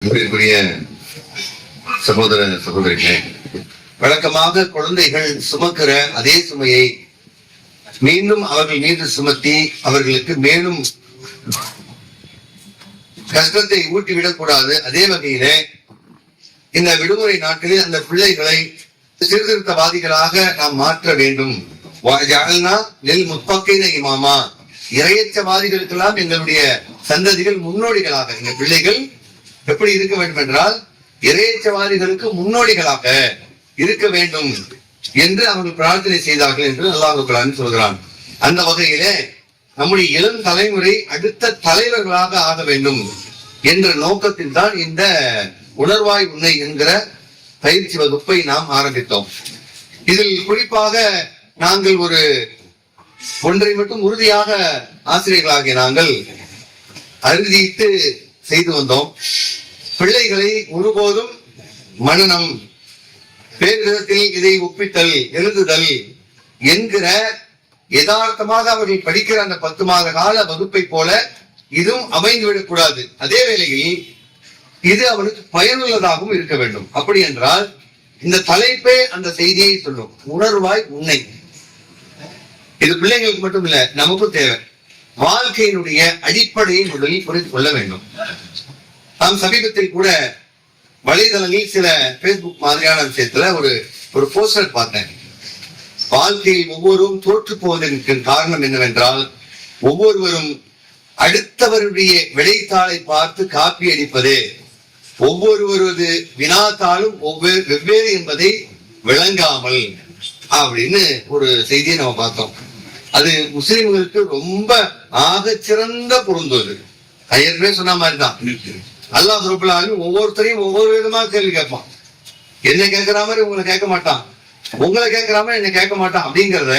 அன்பிற்குரிய சகோதர சகோதரிகளே, வழக்கமாக குழந்தைகள் சுமக்கிற அதே சுமையை மீண்டும் அவர்கள் மீது சுமத்தி அவர்களுக்கு மேலும் கஷ்டத்தை ஊட்டிவிடக் கூடாது. அதே வகையிலே இந்த விடுமுறை நாட்களில் அந்த பிள்ளைகளை சீர்திருத்தவாதிகளாக நாம் மாற்ற வேண்டும். இமாமா, இறையச்சவாதிகளுக்கெல்லாம் எங்களுடைய சந்ததிகள் முன்னோடிகளாக, இந்த பிள்ளைகள் எப்படி இருக்க வேண்டும் என்றால் இறையச்சவாதிகளுக்கு முன்னோடிகளாக இருக்க வேண்டும் என்று அவர்கள் பிரார்த்தனை செய்தார்கள் என்று அல்லாஹ் குர்ஆனில் சொல்கிறான். அந்த வகையிலே நம்முடைய இளம் தலைமுறை அடுத்த தலைவர்களாக ஆக வேண்டும் என்ற நோக்கத்தில் தான் இந்த உணர்வாய் உன்னை என்கிற பயிற்சி வகுப்பை நாம் ஆரம்பித்தோம். இதில் குறிப்பாக நாங்கள் ஒன்றை மட்டும் உறுதியாக ஆசிரியர்களாகிய நாங்கள் அறுதியிட்டு செய்து வந்தோம். பிள்ளைகளை ஒருபோதும் மனனம், பேரிடத்தில் இதை ஒப்பித்தல், எழுதுதல் என்கிற யதார்த்தமாக அவர்கள் படிக்கிற அந்த 10 மாத கால வகுப்பை போல இதுவும் அமைந்துவிடக் கூடாது. அதே வேளையில் இது அவனுக்கு பயனுள்ளதாகவும் இருக்க வேண்டும். அப்படி என்றால் இந்த தலைப்பே அந்த செய்தியை சொல்லும், உணர்வாய் உன்னை. இது பிள்ளைங்களுக்கு மட்டும் இல்ல, நமக்கும் தேவை. வாழ்க்கையினுடைய அடிப்படையை முதலில் புரிந்து கொள்ள வேண்டும். நாம் சமீபத்தில் கூட வலைதளங்களில் சில பேஸ்புக் மாதிரியான விஷயத்துல ஒரு போஸ்டர் பார்த்தேன். வாழ்க்கையில் ஒவ்வொருவரும் தோற்று போவதற்கு காரணம் என்னவென்றால், ஒவ்வொருவரும் அடுத்தவருடைய விடைத்தாளை பார்த்து காப்பி அடிப்பது, ஒவ்வொருவரது வினாத்தாளும் வெவ்வேறு என்பதை விளங்காமல் அப்படின்னு ஒரு செய்தியை நம்ம பார்த்தோம். அது முஸ்லிம்களுக்கு ரொம்ப ஆகச்சிறந்த பொருந்துவது. ஏற்கனவே சொன்ன மாதிரிதான் அல்லாஹ் ரப்பல் ஆலமீன் ஒவ்வொருத்தரையும் ஒவ்வொரு விதமா கேள்வி கேட்பான். என்ன கேட்கிற மாதிரி உங்களை கேட்க மாட்டான், உங்களை கேட்கிற மாதிரி என்ன கேட்க மாட்டான். அப்படிங்கறத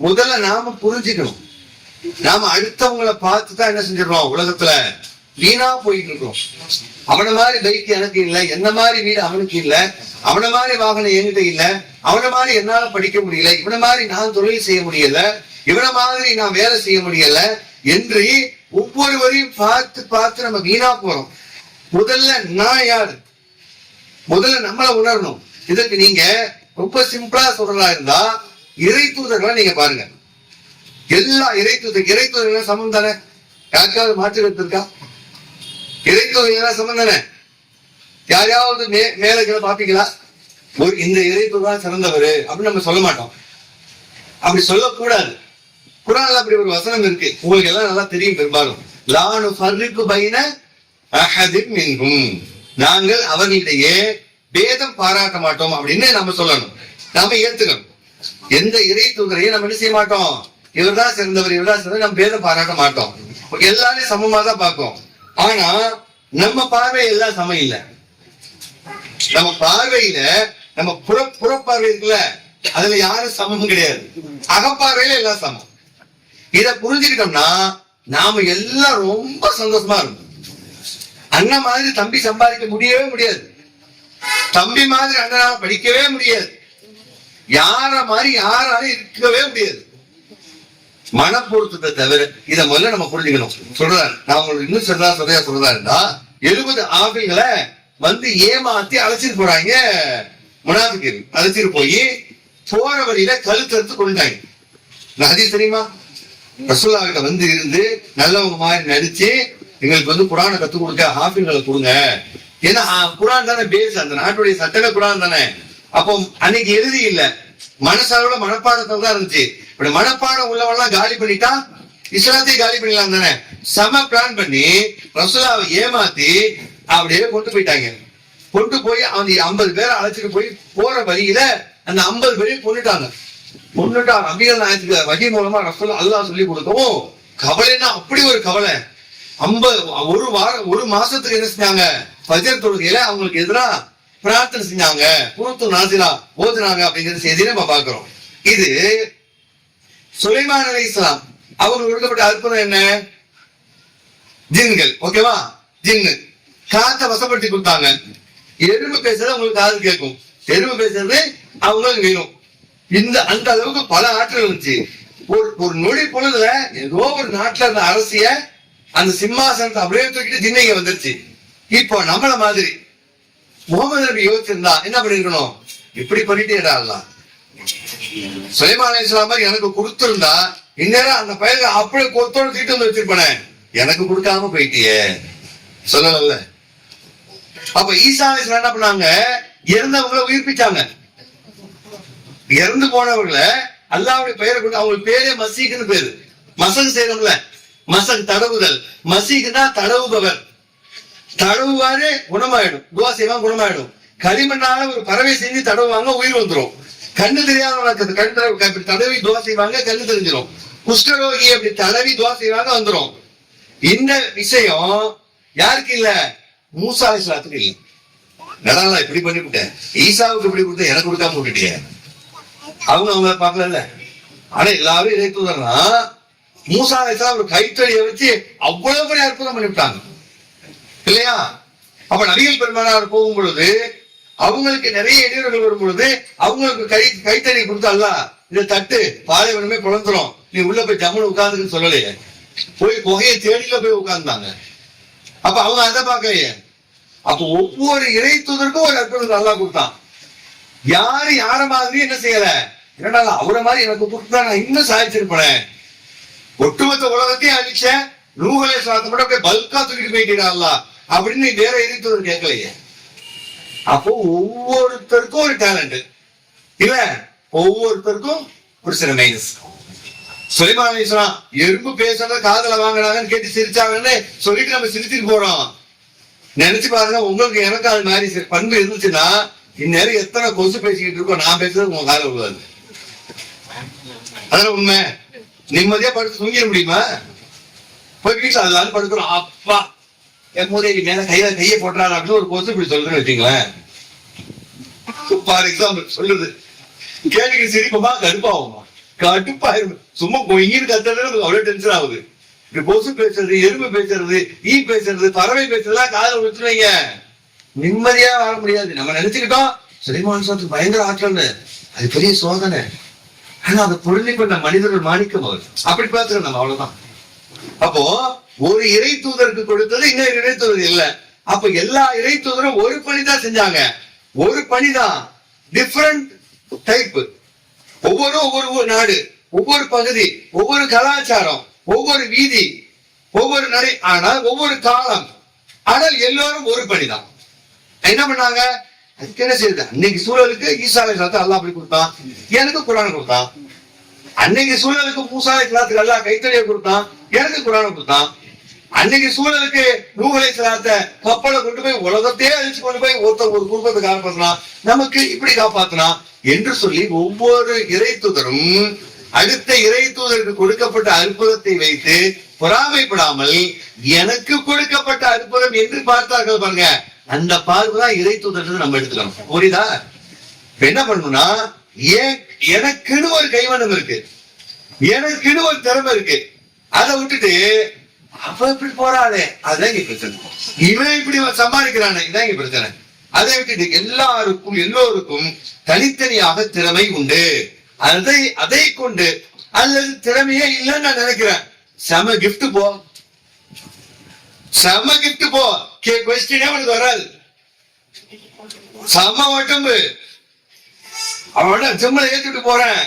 முதல்ல நாம புரிஞ்சுக்கணும். நாம அடுத்தவங்களை பார்த்துதான் என்ன செஞ்சிடறோம், உலகத்துல வீணா போயிட்டு இருக்கோம். அவன மாதிரி பைக் எனக்கு இல்லை, என்ன மாதிரி வீடு அவனுக்கு இல்லை, அவன மாதிரி வாகனம் என்கிட்ட இல்ல, அவன மாதிரி என்னால படிக்க முடியல, இவன மாதிரி நான் தொழில் செய்ய முடியல, இவன மாதிரி நான் வேலை செய்ய முடியல என்று ஒவ்வொருவரையும் பார்த்து பார்த்து நம்ம வீணா போறோம். முதல்ல நான் யாரு, முதல்ல நம்மளை உணரணும். இதற்கு நீங்க ரொம்ப சிம்பிளா சொல்றதா இருந்தா இறை தூதர்களை நீங்க பாருங்க. எல்லா இறை தூதர்கள் சமம் தானே? யாருக்காவது மாற்று கருத்து இருக்கா? இறை தூதர்கள் சமம் தானே? யாரையாவது மேல பாப்பீங்களா? இந்த இறை தூதர் சிறந்தவர் அப்படின்னு நம்ம சொல்ல மாட்டோம். அப்படி சொல்லக்கூடாது. குர்ஆன்ல அப்படி ஒரு வசனம் இருக்கு, உங்களுக்கு எல்லாம் நல்லா தெரியும். பெரும்பாலும் லா நுஃபர்ரிகு பைன அஹதின் மின்ஹும், நாங்கள் அவர்களிடையே பேதம் பாராட்ட மாட்டோம் அப்படின்னு நம்ம சொல்லணும். நாம ஏத்துக்கணும். எந்த இறை தூதரையும் நம்ம என்ன செய்ய மாட்டோம், இவர்தான் சிறந்தவர் இவர்தான் சிறந்தவர், நம்ம பேதம் பாராட்ட மாட்டோம். எல்லாரையும் சமமா தான் பார்க்கும். ஆனா நம்ம பார்வை எல்லாம் சமம் இல்லை. நம்ம பார்வையில நம்ம புறப்பார்வை இருக்குல்ல, அதுல யாரும் சமமும் கிடையாது. அகப்பார்வையில எல்லாம் சமம். இத புரிஞ்சுக்கிட்டோம்னா நாம எல்லாம் ரொம்ப சந்தோஷமா இருக்கும். அண்ணன் மாதிரி தம்பி சம்பாதிக்க முடியவே முடியாது, தம்பி மாதிரி அண்ணனால படிக்கவே முடியாது, யார மாதிரி யாராலும் இருக்கவே முடியாது. மனப்பொருத்தத்தை தவிர இத முதல்ல நம்ம புரிஞ்சுக்கணும். சொல்றாரு, நான் உங்களுக்கு இன்னும் சொல்றதா இருந்தா 70 ஆபிள்களை ஏமாத்தி அழைச்சிட்டு போறாங்க முனாஃபிக்குகள். அழைச்சிட்டு போய் போற வழியில கழுத்தறுத்து கொண்டாங்க. ஹதீஸ் தெரியுமா? ரசூலுல்லாஹ் கிட்ட இருந்து நல்லவங்க மாதிரி நடிச்சு எங்களுக்கு குர்ஆனை கத்துக் கொடுக்க ஹாஃபில்களை கொடுங்க. ஏன்னா குர்ஆன் தானே பேஸ், அந்த நாட்டுடைய சட்டங்கள் குர்ஆன் தானே. அப்போ அன்னைக்கு எழுதி இல்ல, மனசாரோட மனப்பாடத்தில் தான் இருந்துச்சு. இப்படி மனப்பாடம் உள்ளவெல்லாம் காலி பண்ணிட்டா இஸ்லாத்தையும் காலி பண்ணிடலாம் தானே. செம பிளான் பண்ணி ரசூலுல்லாஹ்வை ஏமாத்தி அப்படியே கொண்டு போயிட்டாங்க. கொண்டு போய் அவங்க 50 பேரை அழைச்சிட்டு போய் போற வழியில அந்த 50 பேரையும் கொண்டுட்டாங்க. நபிகள் நாயகத்துக்கு வகி மூலமா ரசூலுல்லாஹ் அல்லாஹ் சொல்லி கொடுக்கவும் கவலைன்னா அப்படி ஒரு கவலை. ஒரு மாசத்துக்கு என்ன செஞ்சாங்க, ஃபஜ்ர் தொழுகையில அவங்களுக்கு எதிராக பிரார்த்தனை செஞ்சாங்க, குனூத்து நாஸிலா ஓதுனாங்க அப்படிங்கிற செய்தியை நம்ம பார்க்கிறோம். இது சுலைமான் அலைஹிஸ்ஸலாம் அவங்களுக்கு கொடுக்கப்பட்ட அற்புதம் என்ன? ஜின்கள், ஓகேவா? ஜின்னு காத்த வசப்படுத்தி கொடுத்தாங்க. எறும்பு பேசுறது அவங்களுக்கு காது கேட்கும், எறும்பு பேசுறது அவங்களுக்கு வேணும். அந்த அளவுக்கு பல ஆற்றல் இருந்துச்சு. ஒரு நொடி பொழுதுல ஏதோ ஒரு நாட்டுல இருந்த அரசிய அந்த சிம்மாசனத்தை அப்படியே தூக்கிட்டு ஜின்னைங்க வந்துருச்சு. இப்போ நம்மள மாதிரி முகமது நபி யோசிச்சிருந்தா என்ன பண்ணிருக்கணும்? இப்படி பண்ணிட்டேடா அல்லாஹ், சுலைமான் அலைஹிஸ்ஸலாம் மாதிரி எனக்கு கொடுத்திருந்தா இந்நேரம் அந்த பையன் அப்படியே கொத்தோட தீட்டு வந்து வச்சிருப்பானே, எனக்கு கொடுக்காம போயிட்டியே சொல்லல. அப்ப ஈசா அலைஹிஸ்ஸலாம் என்ன பண்ணாங்க? இறந்தவங்களை உயிர்ப்பிச்சாங்க. இறந்து போனவர்களை அல்லாஹ்வுடைய பெயரை கொண்டு, அவங்களுக்கு பேரே மசீஹ்னு பேரு. மசகு செய்யறோம்ல, மசகு தடவுதல், மசீஹ்னா தடவுபவர். தடவுவாரு குணமாயிடும், துவா செய்வாங்க குணமாயிடும். களிமண்ணால ஒரு பறவை செஞ்சு தடவுவாங்க, உயிர் வந்துடும். கண்ணு தெரியாதவங்க கண் தடவி துவா செய்வாங்க, கண்ணு தெரிஞ்சிடும். குஷ்டரோகி அப்படி தடவி துவா செய்வாங்க, வந்துடும். இந்த விஷயம் யாருக்கு இல்ல? மூசா அலைஹிஸ்ஸலாத்துக்கு இல்ல. நடனா இப்படி பண்ணிவிட்டேன், ஈசாவுக்கு இப்படி கொடுத்த, எனக்கு கொடுக்காம விட்டுட்டிய. அவங்க பார்க்கல. ஆனா எல்லாரும் இறை தூதர்னா மூசா அலைஹிஸ்ஸலாம் ஒரு கைத்தடியை வச்சு அவ்வளவு பெரிய அற்புதம் பண்ணிவிட்டாங்க இல்லையா? அப்ப நபிகள் பெருமானார் போகும் பொழுது அவங்களுக்கு நிறைய இடையூறுகள் வரும் பொழுது அவங்களுக்கு கைத்தறி கொடுத்தால, இந்த தட்டு பாலைவனமே பிளந்துரும், நீ உள்ள போய் ஜம்முன்னு உட்கார்ந்துன்னு சொல்லலையே, போய் புகையை தேடில போய் உட்கார்ந்தாங்க. அப்ப அவங்க அதை பார்க்கலையே. அப்ப ஒவ்வொரு இறை தூதருக்கும் ஒரு அற்புதம் நல்லா கொடுத்தான். யாரு யார மாதிரி என்ன செய்யல, என்னடா அவரை மாதிரி எனக்கு கொடுத்தா நான் இன்னும் சாதிச்சிருப்பேன். ஒட்டுமொத்த உலகத்தையும் அழிச்சேன், நூஹ் அலைஹிஸ்ஸலாம் கூட அப்படியே பல்கா தூக்கிட்டு போயிட்டா அப்படின்னு வேற இறை தூதர் கேட்கலையே. அப்போ ஒவ்வொருத்தருக்கும் ஒரு டேலண்ட் இல்ல, ஒவ்வொருத்தருக்கும் ஒரு சில மைனஸ். சுலைமான் அலைஹிஸ்ஸலாம் எறும்பு பேசுறத காதல வாங்கினாங்கன்னு கேட்டு சிரிச்சாங்கன்னு சொல்லிட்டு நம்ம சிரிச்சுட்டு போறோம். நினைச்சு பாருங்க, உங்களுக்கு எனக்கு அது மாதிரி பண்பு இருந்துச்சுன்னா இந்நேரம் எத்தனை கொசு பேசிக்கிட்டு இருக்கோம், நான் பேசுறது உங்க காதல விழுவாது. அதெல்லாம் உண்மை. நிம்மதியா படுத்து தூங்கிட முடியுமா? போய் வீட்டுல அதனால படுக்கிறோம், அப்பா என் மூதேவி மேல கையை போட்டுறாரு அப்படின்னு ஒரு கொசு இப்படி சொல்றேன்னு வச்சுங்களேன். ஃபார் எக்ஸாம்பிள் சொல்லுது, கேள்விக்கு சிரிப்பமா கடுப்பாகுமா? கடுப்பாயிரும். சும்மா கொங்கின்னு கத்துறது அவ்வளவு டென்ஷன் ஆகுது. இப்படி கொசு பேசுறது, எறும்பு பேசுறது, ஈ பேசுறது, பறவை பேசுறதுலாம் காதல விட்டுருவீங்க, நிம்மதியா வாழ முடியாது. நம்ம நினைச்சுக்கிட்டோம் சுலைமான் அலைஹிஸ்ஸலாத்துக்கு பயங்கர ஆற்றல், அது பெரிய சோதனை. ஆனா அதை பொருளை கொண்ட மனிதர்கள் மாணிக்கம் அவர். அப்படி பார்த்துக்கணும் நம்ம, அவ்வளவுதான். அப்போ ஒரு இறை தூதருக்கு கொடுத்தது இன்னொரு இறை தூதர் இல்ல. அப்ப எல்லா இறை தூதரும் ஒரு பணிதான் செஞ்சாங்க, ஒரு பணிதான், டிஃபரண்ட் டைப். ஒவ்வொரு நாடு, ஒவ்வொரு பகுதி, ஒவ்வொரு கலாச்சாரம், ஒவ்வொரு வீதி, ஒவ்வொரு நடை, ஆனால் ஒவ்வொரு காலம், ஆனால் எல்லோரும் ஒரு பணிதான். என்ன பண்ணாங்க? அதுக்கு என்ன செய்யுது? அன்னைக்கு சூழலுக்கு ஈசா அலைஹிஸ்ஸலாத்தை அல்லாஹ் அப்படி கொடுத்தான், எனக்கு குர்ஆன் கொடுத்தான். அன்னைக்கு சூழலுக்கு மூசா அலைஹிஸ்ஸலாத்துக்கு அல்லாஹ் கைத்தறியை கொடுத்தான், எனக்கு குர்ஆன் கொடுத்தான். அன்னைக்கு சூழலுக்கு நூஹ் அலைஹிஸ்ஸலாத்தை கப்பலை கொண்டு போய் உலகத்தையே அழிச்சு கொண்டு போய் ஒரு குடும்பத்தை காப்பாத்தினான், நமக்கு இப்படி காப்பாத்தினான் என்று சொல்லி ஒவ்வொரு இறை தூதரும் அடுத்த இறை தூதருக்கு கொடுக்கப்பட்ட அற்புதத்தை வைத்து பொறாமைப்படாமல் எனக்கு கொடுக்கப்பட்ட அற்புதம் என்று பார்த்தார்கள் பாருங்க. அந்த பார்வைதான் இறை தூதர் நம்ம எடுத்துக்கணும். புரியுதா? என்ன பண்ணணும்னா, எனக்குன்னு ஒரு கைவண்ணம் இருக்கு, எனக்குன்னு ஒரு திறமை இருக்கு, அதை விட்டுட்டு அவ இப்படி போறாளே அதான் இங்க பிரச்சனை, இவன் இப்படி சம்பாதிக்கிறானே இதான் இங்க பிரச்சனை. அதை விட்டுட்டு எல்லோருக்கும் தனித்தனியாக திறமை உண்டு, அதை கொண்டு அல்லது திறமையே இல்லைன்னு நான் நினைக்கிறேன், செம கிஃப்ட் போ, செம கிஃப்ட் போ, கொஸ்டினே உனக்கு வராது, செம உடம்பு, அவனோட செம்மலை ஏற்றிட்டு போறேன்,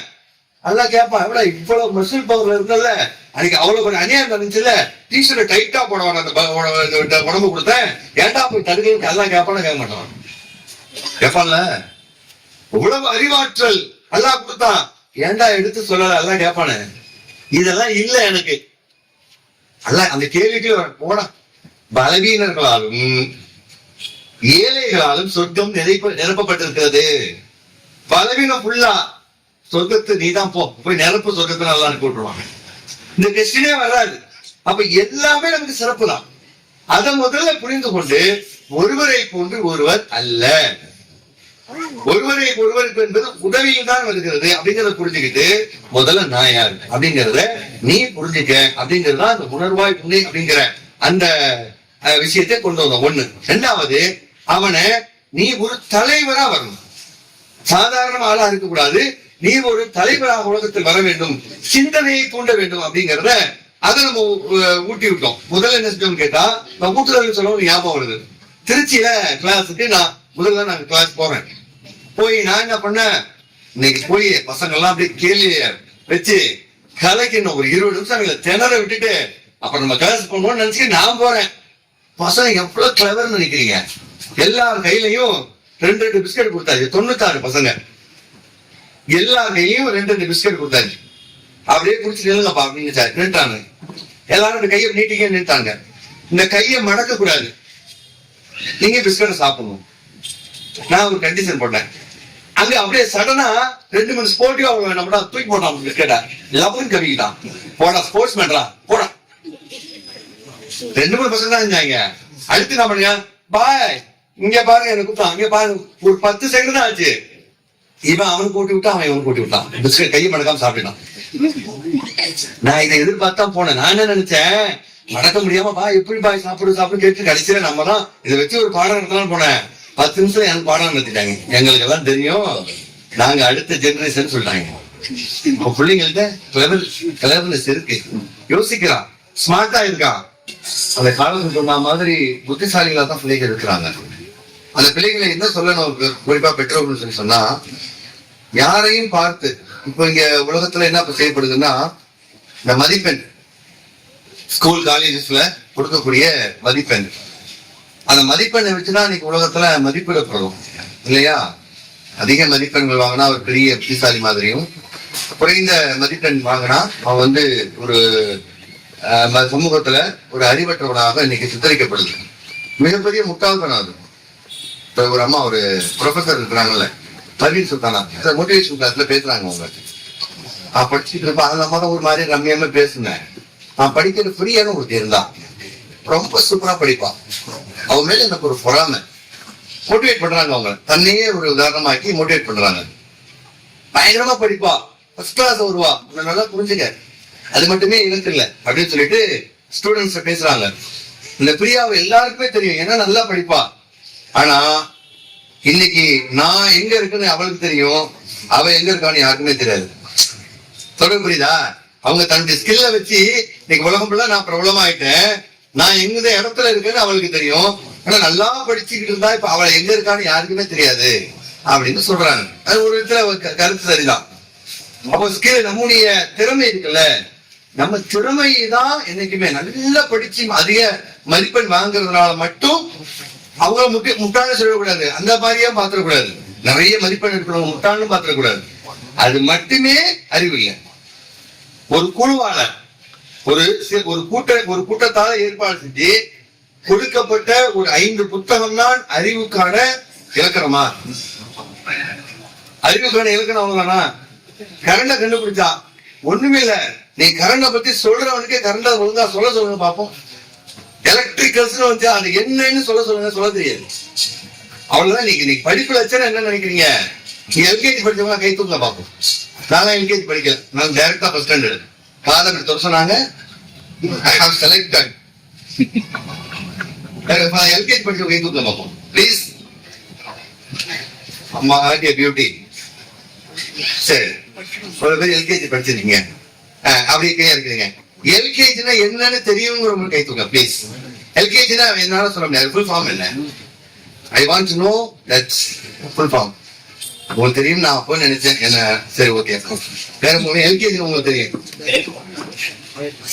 அதான் கேட்பான், எவ்வளவு இவ்வளவு மசில் பவர் இருக்கல, அன்னைக்கு அவ்வளவு கொஞ்சம் அநியாயம் நடந்துச்சுல, டீஷர்ட் டைட்டா போடுவான், அந்த உடம்பு கொடுத்தேன், ஏன்டா போய் தடுக்க, எல்லாம் கேட்பான கேட்க மாட்டான், கேட்பான்ல. இவ்வளவு அறிவாற்றல் எல்லாம் கொடுத்தான், ஏன்டா எடுத்து சொல்லல, எல்லாம் கேட்பானு. இதெல்லாம் இல்ல எனக்கு, அல்ல அந்த கேள்விக்கு போன பலவீனர்களாலும் ஏழைகளாலும் சொர்க்கம் நிரப்பப்பட்டிருக்கிறது. பலவீனம் ஃபுல்லா சொர்க்கத்து நீதான் போய் நிரப்பு, சொர்க்கத்தை நல்லா அனுப்பி விட்டுருவாங்க. இந்த கொஸ்டினே வராது. அப்ப எல்லாமே நமக்கு சிறப்பு தான். அதை முதல்ல புரிந்து கொண்டு ஒருவரை போன்று ஒருவர் அல்ல, ஒருவரை ஒருவருக்கு என்பது உதவியில் தான் வருகிறது அப்படிங்கறத புரிஞ்சுக்கிட்டு முதல்ல நான் யாரு அப்படிங்கறத நீ புரிஞ்சுக்க அப்படிங்கறத அந்த உணர்வாய் புண்ணை அப்படிங்கிற அந்த விஷயத்தை கொண்டு வந்தோம். ஒண்ணு. ரெண்டாவது, அவனை நீ ஒரு தலைவரா வரணும், சாதாரண ஆளா இருக்க கூடாது, நீ ஒரு தலைவராக உலகத்தில் வர வேண்டும், சிந்தனையை தூண்ட வேண்டும் அப்படிங்கறத அதை நம்ம ஊட்டி விட்டோம். முதல்ல என்ன செஞ்சோம்னு கேட்டா, நம்ம கூட்டுறவு சொல்லவும் ஞாபகம் வருது. திருச்சியில கிளாஸுக்கு நான் முதல்ல நாங்க கிளாஸ் போறேன். போய் நான் என்ன பண்ணேன், இன்னைக்கு போய் பசங்க எல்லாம் அப்படியே கேள்வி வச்சு கலைக்கணும். ஒரு 20 நிமிஷம் அவங்களை திணற விட்டுட்டு அப்புறம் நம்ம கிளாஸ் போகணும்னு நினைச்சுட்டு நான் போறேன். பசங்க எவ்வளவு கிளவர்னு நினைக்கிறீங்க, எல்லார் கையிலையும் 2 பிஸ்கட் கொடுத்தாரு. 96 பசங்க எல்லார் கையிலையும் 2 பிஸ்கட் கொடுத்தாரு. அப்படியே குடிச்சிட்டு எழுங்கப்பா அப்படின்னு சார் நின்ட்டாங்க. எல்லாரும் கையை நீட்டிக்க நின்ட்டாங்க. இந்த கையை மடக்க கூடாது, நீங்க பிஸ்கட்டை சாப்பிடணும். நான் ஒரு கண்டிஷன் போட்டேன். அங்க அப்படியே சடனா 2 ஸ்போர்ட்டிவா அவங்க நம்மளா தூக்கி போட்டான் பிஸ்கட்டை. லவன் கவிக்கிட்டான். போடா ஸ்போர்ட்ஸ் மேன்டா போடா. 2 பசங்க தான் இருந்தாங்க. அடுத்து என்ன பண்ணுங்க, பாய் இங்க பாருங்க எனக்கு கூப்பிட்டான். அங்க பாருங்க ஒரு 10 செகண்ட் தான் ஆச்சு. இவன் அவனுக்கு கூட்டி விட்டான், அவன் இவனுக்கு கூட்டி விட்டான். பிஸ்கட் கையை மடக்காம சாப்பிட்டான். நான் இதை எதிர்பார்த்தா போனேன். நான் என்ன நினைச்சேன், மடக்க முடியாம பா எப்படி பாய் சாப்பிடு கேட்டு கடைசியில நம்ம தான் இதை வச்சு ஒரு பாடம் நடத்தலாம் போனேன். 10 நிமிஷம் எனக்கு பாடம் நடத்திட்டாங்க. எங்களுக்கு எல்லாம் தெரியும், நாங்க அடுத்த ஜெனரேஷன் சொல்லிட்டாங்க. பிள்ளைங்கள்ட்ட கிளர்னஸ் இருக்கு, யோசிக்கிறான், ஸ்மார்ட்டா இருக்கான். அந்த காலத்துக்கு சொன்ன மாதிரி புத்திசாலிகளா தான் பிள்ளைகள் இருக்கிறாங்க. அந்த பிள்ளைகளை என்ன சொல்லணும், குறிப்பா பெற்றோர்கள் சொல்லி சொன்னா, யாரையும் பார்த்து இப்ப இங்க உலகத்துல என்ன செய்யப்படுதுன்னா, இந்த மதிப்பெண் ஸ்கூல் காலேஜஸ்ல கொடுக்கக்கூடிய மதிப்பெண், அந்த மதிப்பெண்ணை வச்சுதான் இன்னைக்கு உலகத்துல மதிப்பிடப்படும் இல்லையா? அதிக மதிப்பெண்கள் வாங்கினா அவர் பெரிய புத்திசாலி மாதிரியும், குறைந்த மதிப்பெண் வாங்கினா அவன் வந்து ஒரு சமூகத்துல ஒரு அறிவற்றவனாக இன்னைக்கு சித்தரிக்கப்படுது. மிகப்பெரிய முட்டாள்தனம் அது. இப்ப ஒரு அம்மா ஒரு ப்ரொஃபசர் இருக்கிறாங்கல்ல, பர்வீன் சுல்தானா, மோட்டிவேஷன் கிளாஸ்ல பேசுறாங்க. அவங்க படிச்சுட்டு இருப்பா. அந்த அம்மா தான் ஒரு மாதிரி ரம்மியாம பேசுனேன். நான் படிக்கிறது ஃப்ரீயான ஒருத்தி இருந்தா, ரொம்ப சூப்பரா படிப்பான். அவங்க மேல எனக்கு ஒரு பொறாமை. மோட்டிவேட் பண்றாங்க, அவங்க தன்னையே ஒரு உதாரணமாக்கி மோட்டிவேட் பண்றாங்க. பயங்கரமா படிப்பா, ஃபர்ஸ்ட் கிளாஸ் வருவா, நல்லா புரிஞ்சுக்க, அது மட்டுமே எனக்கு இல்லை அப்படின்னு சொல்லிட்டு ஸ்டூடெண்ட்ஸ் பேசுறாங்க. இந்த பிரியாவை எல்லாருக்குமே தெரியும், ஏன்னா நல்லா படிப்பா. ஆனா இன்னைக்கு நான் எங்க இருக்குன்னு அவளுக்கு தெரியும், அவ எங்க இருக்கான்னு யாருக்குமே தெரியாது. தொடர்பு புரியுதா? அவங்க தன்னுடைய ஸ்கில்ல வச்சு இன்னைக்கு உலகம் ஃபுல்லா நான் பிரபலமாயிட்டேன், நான் எங்க இடத்துல இருக்கேன்னு அவளுக்கு தெரியும். ஆனா நல்லா படிச்சுக்கிட்டு இருந்தா இப்ப அவளை எங்க இருக்கான்னு யாருக்குமே தெரியாது அப்படின்னு சொல்றாங்க. அது ஒரு விதத்துல கருத்து சரிதான். அப்போ ஸ்கில், நம்முடைய திறமை இருக்குல்ல, நம்ம திறமையை தான் என்னைக்குமே நல்லா படிச்சு அதிக மதிப்பெண் வாங்குறதுனால மட்டும் அவங்க முட்டாள சொல்லக்கூடாது, அந்த மாதிரியா பாத்திரக்கூடாது. நிறைய மதிப்பெண் இருக்கிறவங்க முட்டாள்னு பாத்திரக்கூடாது. அது மட்டுமே அறிவு இல்லை. ஒரு குழுவால ஒரு கூட்டத்தால ஏற்பாடு செஞ்சு கொடுக்கப்பட்ட ஒரு 5 புத்தகம் தான் அறிவுக்கான இலக்கணமா? அறிவுக்கான இலக்கணம் அவ்வளவுதானா? கரண்ட கண்டுபிடிச்சா ஒண்ணுமே இல்ல. நீ கரண்ட பத்தி சொல்றவனுக்கே கரண்ட ஒழுங்கா சொல்லுங்க பாப்போம். எலக்ட்ரிக்கல்ஸ் வந்து அது என்னன்னு சொல்ல தெரியாது. அவ்வளவுதான். நீங்க படிப்புல வச்சா என்ன நினைக்கிறீங்க? நீங்க எல்கேஜி படிச்சவங்க கை தூக்க பாப்போம். நான் எல்கேஜி படிக்கல, நான் டைரக்டா ஃபர்ஸ்ட் ஸ்டாண்டர்ட் காதல் தொட சொன்னாங்க. எல்கேஜி படிச்சவங்க கை தூக்க பாப்போம் ப்ளீஸ். அம்மா பியூட்டி. சரி, ஒரு பேர் எல்கேஜி படிச்சிருக்கீங்க, அப்படியே கையா இருக்கிறீங்க. எல்கேஜினா என்னன்னு தெரியுங்கிற கை தூக்க ப்ளீஸ். எல்கேஜினா என்னால சொல்ல முடியாது, ஃபுல் ஃபார்ம் என்ன? I want to know that full form. உங்களுக்கு தெரியும், நான் அப்போ நினைச்சேன் என்ன. சரி, ஓகே. வேற எல்கேஜி உங்களுக்கு தெரியும்,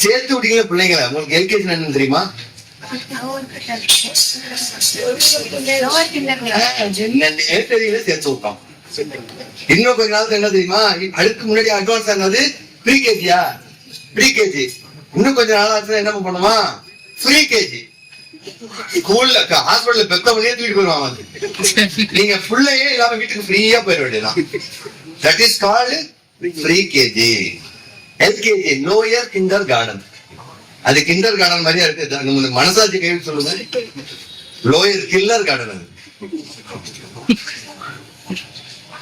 சேர்த்து விட்டீங்களா பிள்ளைங்களை? உங்களுக்கு எல்கேஜி என்னன்னு தெரியுமா? தெரியல, சேர்த்து விட்டோம். இன்னும் கொஞ்ச நாளுக்கு என்ன தெரியுமா? அதுக்கு முன்னாடி அட்வான்ஸ் ஆனது ப்ரீகேஜியா? ப்ரீகேஜி. இன்னும் கொஞ்ச நாள் ஆச்சுன்னா என்ன பண்ணுமா? Pre KG. ஸ்கூல்ல ஹாஸ்பிட்டல்ல பெத்த வழியே தூக்கிட்டு போயிருவாங்க. நீங்க பிள்ளையே இல்லாம வீட்டுக்கு ஃப்ரீயா போயிட வேண்டியதான். That is called pre KG. LKG lower kinder garden. அது கிண்டர் கார்டன் மாதிரியா இருக்கு. மனசாட்சி கேள்வி சொல்லுங்க, லோயர் கில்லர் கார்டன்.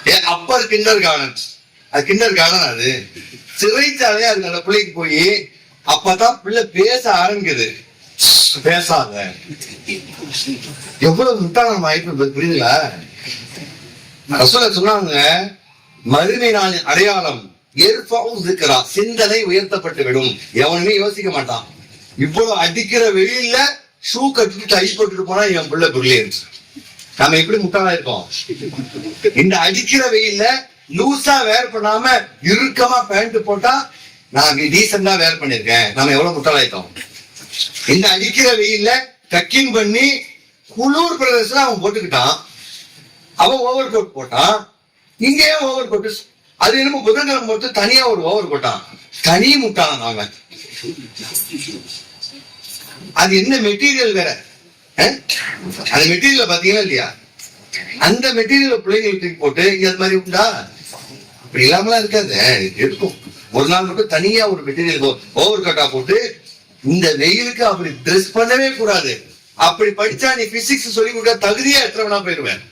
அது அப்பர் கிண்டர் கார்டன். அது கிண்டர் கார்டன். அது சிறைச்சாலையா இருக்கு. அந்த பிள்ளைக்கு போய் அப்பதான் பிள்ளை பேச ஆரம்பிக்குது. பேசாத எவ்வளவு முட்டாளம் ஆயிட்டு புரியுதுங்களா? ரசூலுல்லாஹ் சொன்னாங்க, மறுமை நாள் அடையாளம் இருக்கிறா, சிந்தனை உயர்த்தப்பட்டு விடும். எவனுமே யோசிக்க மாட்டான். இவ்வளவு அடிக்கிற வெயில்ல ஷூ கட்டிட்டு டை போட்டுட்டு போனா என் பிள்ளை பிரில்லியன்ட். நம்ம எப்படி முட்டாளா இருக்கோம்? இந்த அடிக்கிற வெயில்ல லூசா வேர் பண்ணாம இறுக்கமா பேண்ட் போட்டா நான் டீசெண்டா வேர் பண்ணிருக்கேன். நம்ம எவ்வளவு முட்டாளாயிட்டோம்? இந்த அடிக்கிற வெயில்ல டக்கிங் பண்ணி குளூர் பிரதேசம் அவன் போட்டுக்கிட்டான், அவன் ஓவர் கோட் போட்டான். இங்கே ஓவர் கோட், அது என்னமோ புதன்கிழமை போட்டு தனியா ஒரு ஓவர் கோட்டான். தனி முட்டாளன் அவன். அது என்ன மெட்டீரியல் வேற, அந்த மெட்டீரியல் பாத்தீங்களா இல்லையா? அந்த மெட்டீரியல் பிள்ளைங்களுக்கு போட்டு இங்க அது மாதிரி உண்டா? அப்படி இல்லாமலாம் இருக்காது, இருக்கும். ஒரு நாள் மட்டும் தனியா ஒரு மெட்டீரியல் ஓவர் கோட்டா போட்டு இந்த வெயிலுக்கு அப்படி ட்ரெஸ் பண்ணவே கூடாது. அப்படி படிச்சா நீ பிசிக்ஸ் சொல்லி கொடுக்க தகுதியா ஏற்றவனா போயிடுவேன்,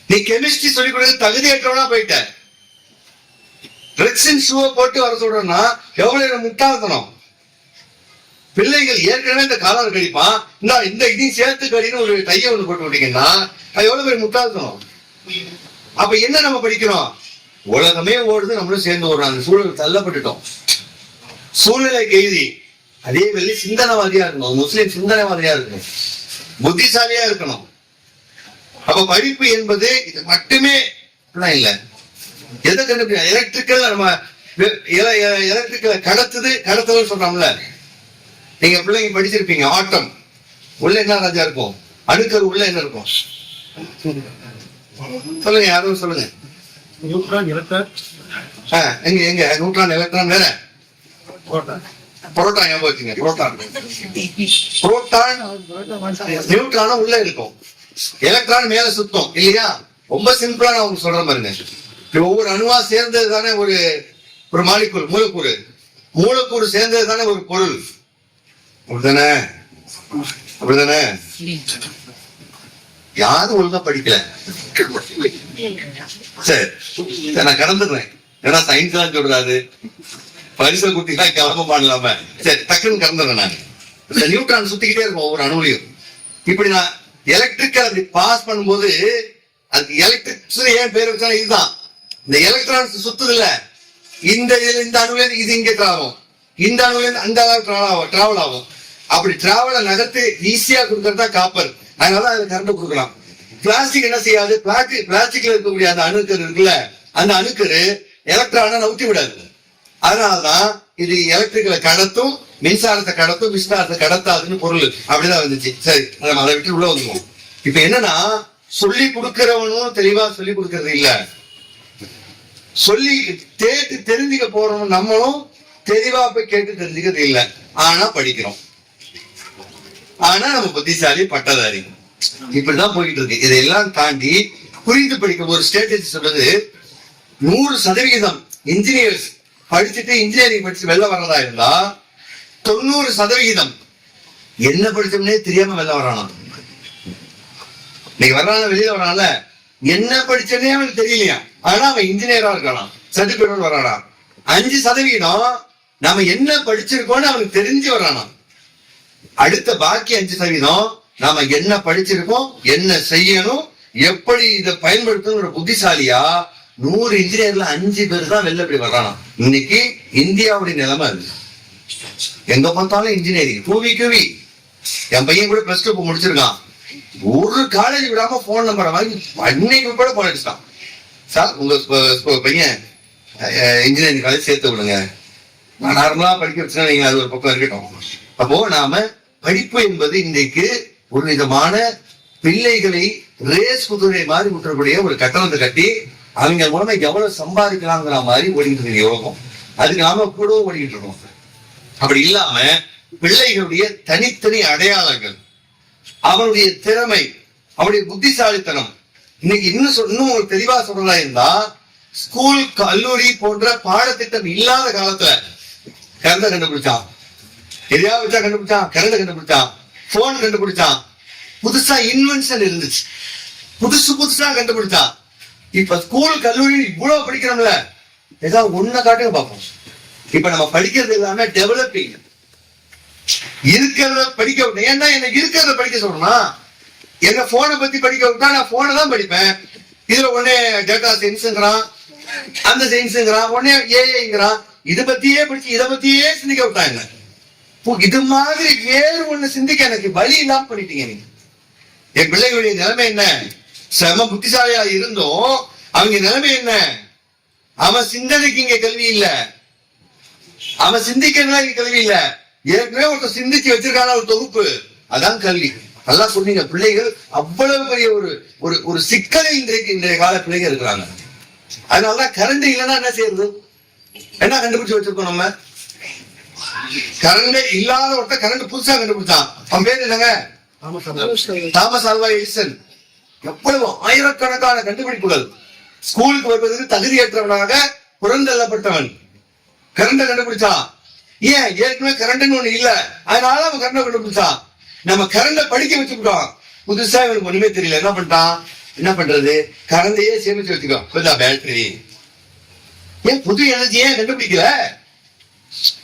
நீ கெமிஸ்ட்ரி சொல்லி கொடுக்க தகுதியா ஏற்றவனா போயிட்ட. ரெக்ஸின் ஷூவை போட்டு வர சொல்றேன்னா எவ்வளவு முட்டாள்தனம். பிள்ளைகள் ஏற்கனவே இந்த காலர் கடிப்பான், இந்த இதையும் சேர்த்து கடின்னு ஒரு கையை ஒண்ணு போட்டு விட்டீங்கன்னா அது எவ்வளவு பேர் முட்டாள்தனம். அப்ப என்ன நம்ம படிக்கிறோம்? உலகமே ஓடுது, நம்மளும் சேர்ந்து ஓடுறோம். அந்த சூழல் தள்ளப்பட்டுட்டோம். சூழ்நிலை கைதி. அதே வெளி சிந்தனைவாதியா இருக்கணும், முஸ்லிம் சிந்தனைவாதியா இருக்கணும், புத்திசாலியா இருக்கணும். அப்ப படிப்பு என்பது இது மட்டுமே இல்ல. எதை கண்டுபிடிக்க எலக்ட்ரிக்கல், நம்ம எலக்ட்ரிக்கல் கடத்துதல் சொல்றோம்ல. நீங்க பிள்ளைங்க படிச்சிருப்பீங்க, ஆட்டம் உள்ள என்ன ராஜா இருக்கும், அணுக்கரு உள்ள என்ன இருக்கும் சொல்லுங்க, யாரும் சொல்லுங்க. Neutron, electron. எங்க நியூட்ரான், எலக்ட்ரான் வேற. புரோட்டான் ஞாபகம் வச்சுங்க, புரோட்டான் நியூட்ரானும் உள்ள இருக்கும், எலக்ட்ரான் மேல சுத்தம் இல்லையா? ரொம்ப சிம்பிளா நான் உங்களுக்கு சொல்றேன் பாருங்க. ஒவ்வொரு அணுவா சேர்ந்தது தானே ஒரு மாலிகுல், மூலக்கூறு. மூலக்கூறு சேர்ந்தது தானே ஒரு பொருள். அப்படிதானே? அப்படிதானே? யாரும் ஒழுங்கா படிக்கல. சரி, நான் கடந்துடுறேன். ஏன்னா சயின்ஸ் தான் சொல்றாரு, பரிசல் குட்டிலாம் கிளம்ப பண்ணலாம. சரி, டக்குன்னு கடந்துடுறேன். நான் இந்த நியூட்ரான் சுத்திக்கிட்டே இருக்கும் ஒவ்வொரு அணுவிலையும். இப்படி நான் எலக்ட்ரிக்கல் அப்படி பாஸ் பண்ணும்போது அதுக்கு எலக்ட்ரிக் ஏன் பேர் வச்சாலும் இதுதான். இந்த எலக்ட்ரான்ஸ் சுத்துது இல்ல, இந்த அணுல இது இங்க டிராவல், இந்த அணுல அந்த டிராவல் ஆகும். அப்படி டிராவலை நகர்த்து ஈஸியா கொடுக்கறதா காப்பர். அதனால அதுல கரண்ட் கொடுக்கலாம். பிளாஸ்டிக் என்ன செய்யாது, பிளாஸ்டிக்ல இருக்கக்கூடிய அந்த அணுக்கரு இருக்குல்ல, அந்த அணுக்கரு எலக்ட்ரானை நவுத்தி விடாது. அதனாலதான் இது எலக்ட்ரிக்கலை கடத்தும், மின்சாரத்தை கடத்தும், மின்சாரத்தை கடத்தாதுன்னு பொருள். அப்படிதான் வந்துச்சு. சரி, நம்ம அதை விட்டு உள்ள வந்துவோம். இப்ப என்னன்னா, சொல்லி கொடுக்கிறவனும் தெளிவா சொல்லி கொடுக்கறது இல்ல, சொல்லி கேட்டு தெரிஞ்சுக்க போறோம் நம்மளும் தெளிவா போய் கேட்டு தெரிஞ்சுக்கிறது இல்ல. ஆனா படிக்கிறோம், ஆனா நம்ம புத்திசாலி பட்டதாரி. இப்படிதான் போயிட்டு இருக்கு. இதையெல்லாம் தாண்டி புரிந்து படிக்க ஒரு ஸ்ட்ராட்டஜி சொல்றது, 100% இன்ஜினியர்ஸ் படிச்சுட்டு இன்ஜினியரிங் படிச்சு வெளில வர்றதா இருந்தா 90% என்ன படிச்சோம்னே தெரியாம வெளில வரானா. நீங்க வர்றான வெளியில வரான்ல, என்ன படிச்சனே அவனுக்கு தெரியலையா, ஆனா அவன் இன்ஜினியரா இருக்கானா, சர்டிபிகேட் வரானா. 5% நாம என்ன படிச்சிருக்கோம்னு அவனுக்கு தெரிஞ்சு வரானா. அடுத்த பாக்கி 5% நாம என்ன படிச்சிருக்கோம், என்ன செய்யணும், எப்படி இதை பயன்படுத்தணும் ஒரு புத்திசாலியா 100 இன்ஜினியர்ல 5 பேர் தான் வெளில போய் வர்றானா. இன்னைக்கு இந்தியாவுடைய நிலைமை அது. எங்க பார்த்தாலும் இன்ஜினியரிங், கூவி. என் பையன் கூட +2 முடிச்சிருக்கான். ஒரு காலேஜ் விடாம போன் நம்பரை வாங்கி அன்னைக்கு கூட போன் அடிச்சிட்டான். சார், உங்க பையன் இன்ஜினியரிங் காலேஜ் சேர்த்து விடுங்க, நான் நார்மலா படிக்க வச்சுன்னா நீங்க அது ஒரு பக்கம் இருக்கட்டும். அப்போ நாம படிப்பு என்பது இன்றைக்கு ஒரு விதமான பிள்ளைகளை ரேஸ் குதிரை மாதிரி விட்டுறக்கூடிய ஒரு கட்டணத்தை கட்டி அவங்க மூலமா எவ்வளவு சம்பாதிக்கலாங்கிற மாதிரி ஓடிக்கிட்டு இருக்கு யோகம். அதுக்கு நாம கூடவும் ஓடிக்கிட்டு இருக்கோம். அப்படி இல்லாம பிள்ளைகளுடைய தனித்தனி அடையாளங்கள், அவனுடைய திறமை, அவனுடைய புத்திசாலித்தனம், இன்னைக்கு இன்னும் உங்களுக்கு தெளிவா சொல்றதா இருந்தா, ஸ்கூல் கல்லூரி போன்ற பாடத்திட்டம் இல்லாத காலத்துல கரண்ட கண்டுபிடிச்சான், எதையாவது வச்சா கண்டுபிடிச்சான், கரண்ட கண்டுபிடிச்சான், போன் கண்டுபிடிச்சான், புதுசா இன்வென்ஷன் இருந்துச்சு, புதுசா கண்டுபிடிச்சான். இப்ப ஸ்கூல் கல்லூரி இவ்வளவு படிக்கிறோம்ல, ஏதாவது ஒன்ன காட்டுங்க பார்ப்போம். இப்ப நம்ம படிக்கிறது எல்லாமே டெவலப்பிங், இருக்கிறத படிக்க விட்டேன். ஏன்னா எனக்கு இருக்கிறத படிக்க சொல்லணும்னா, எங்க போனை பத்தி படிக்க விட்டா நான் போனை தான் படிப்பேன். இதுல உடனே டேட்டா சயின்ஸ்ங்கிறான், அந்த சயின்ஸ்ங்கிறான், உடனே ஏஐங்கிறான். இதை பத்தியே படிச்சு இதை பத்தியே சிந்திக்க விட்டாங்க. இது மாதிரி வேறு ஒண்ணு சிந்திக்க எனக்கு வழி இல்லாம பண்ணிட்டீங்க நீங்க. என் பிள்ளைகளுடைய நிலைமை என்ன? செம புத்திசாலியா இருந்தோம், அவங்க நிலைமை என்ன? அவன் சிந்தனைக்கு இங்க கல்வி இல்ல, அவன் சிந்திக்கிறதுலாம் இங்க கல்வி இல்ல. ஏற்கனவே ஒருத்தர் சிந்திச்சு வச்சிருக்கான ஒரு தொகுப்பு, அதான் கல்வி. நல்லா சொன்னீங்க. பிள்ளைகள் அவ்வளவு பெரிய ஒரு ஒரு சிக்கலை இன்றைய கால பிள்ளைகள் இருக்கிறாங்க. அதனாலதான் கரண்ட் இல்லைன்னா என்ன செய்யறது? என்ன கண்டுபிடிச்சு வச்சிருக்கோம் நம்ம? கரண்ட் இல்லாத ஒருத்தர் கரண்ட் புதுசா கண்டுபிடிச்சான். அவன் பேர் என்னங்க? Thomas Alva Edison. எவ்வளவு ஆயிரக்கணக்கான கண்டுபிடிப்புகள். ஸ்கூலுக்கு வருவதற்கு தகுதியற்றவனாக புறந்தள்ளப்பட்டவன் கரண்ட கண்டுபிடிச்சான். ஏன்? ஏற்கனவே கரண்ட் ஒண்ணு இல்ல, அதனால அவன் கரண்ட கண்டுபிடிச்சான். நம்ம கரண்ட படிக்க வச்சுக்கிட்டோம். புதுசா இவனுக்கு ஒண்ணுமே தெரியல. என்ன பண்ணிட்டான்? என்ன பண்றது? கரண்டையே சேமிச்சு வச்சுக்கோ. பேட்டரி. ஏன் புது எனர்ஜி ஏன் கண்டுபிடிக்கல?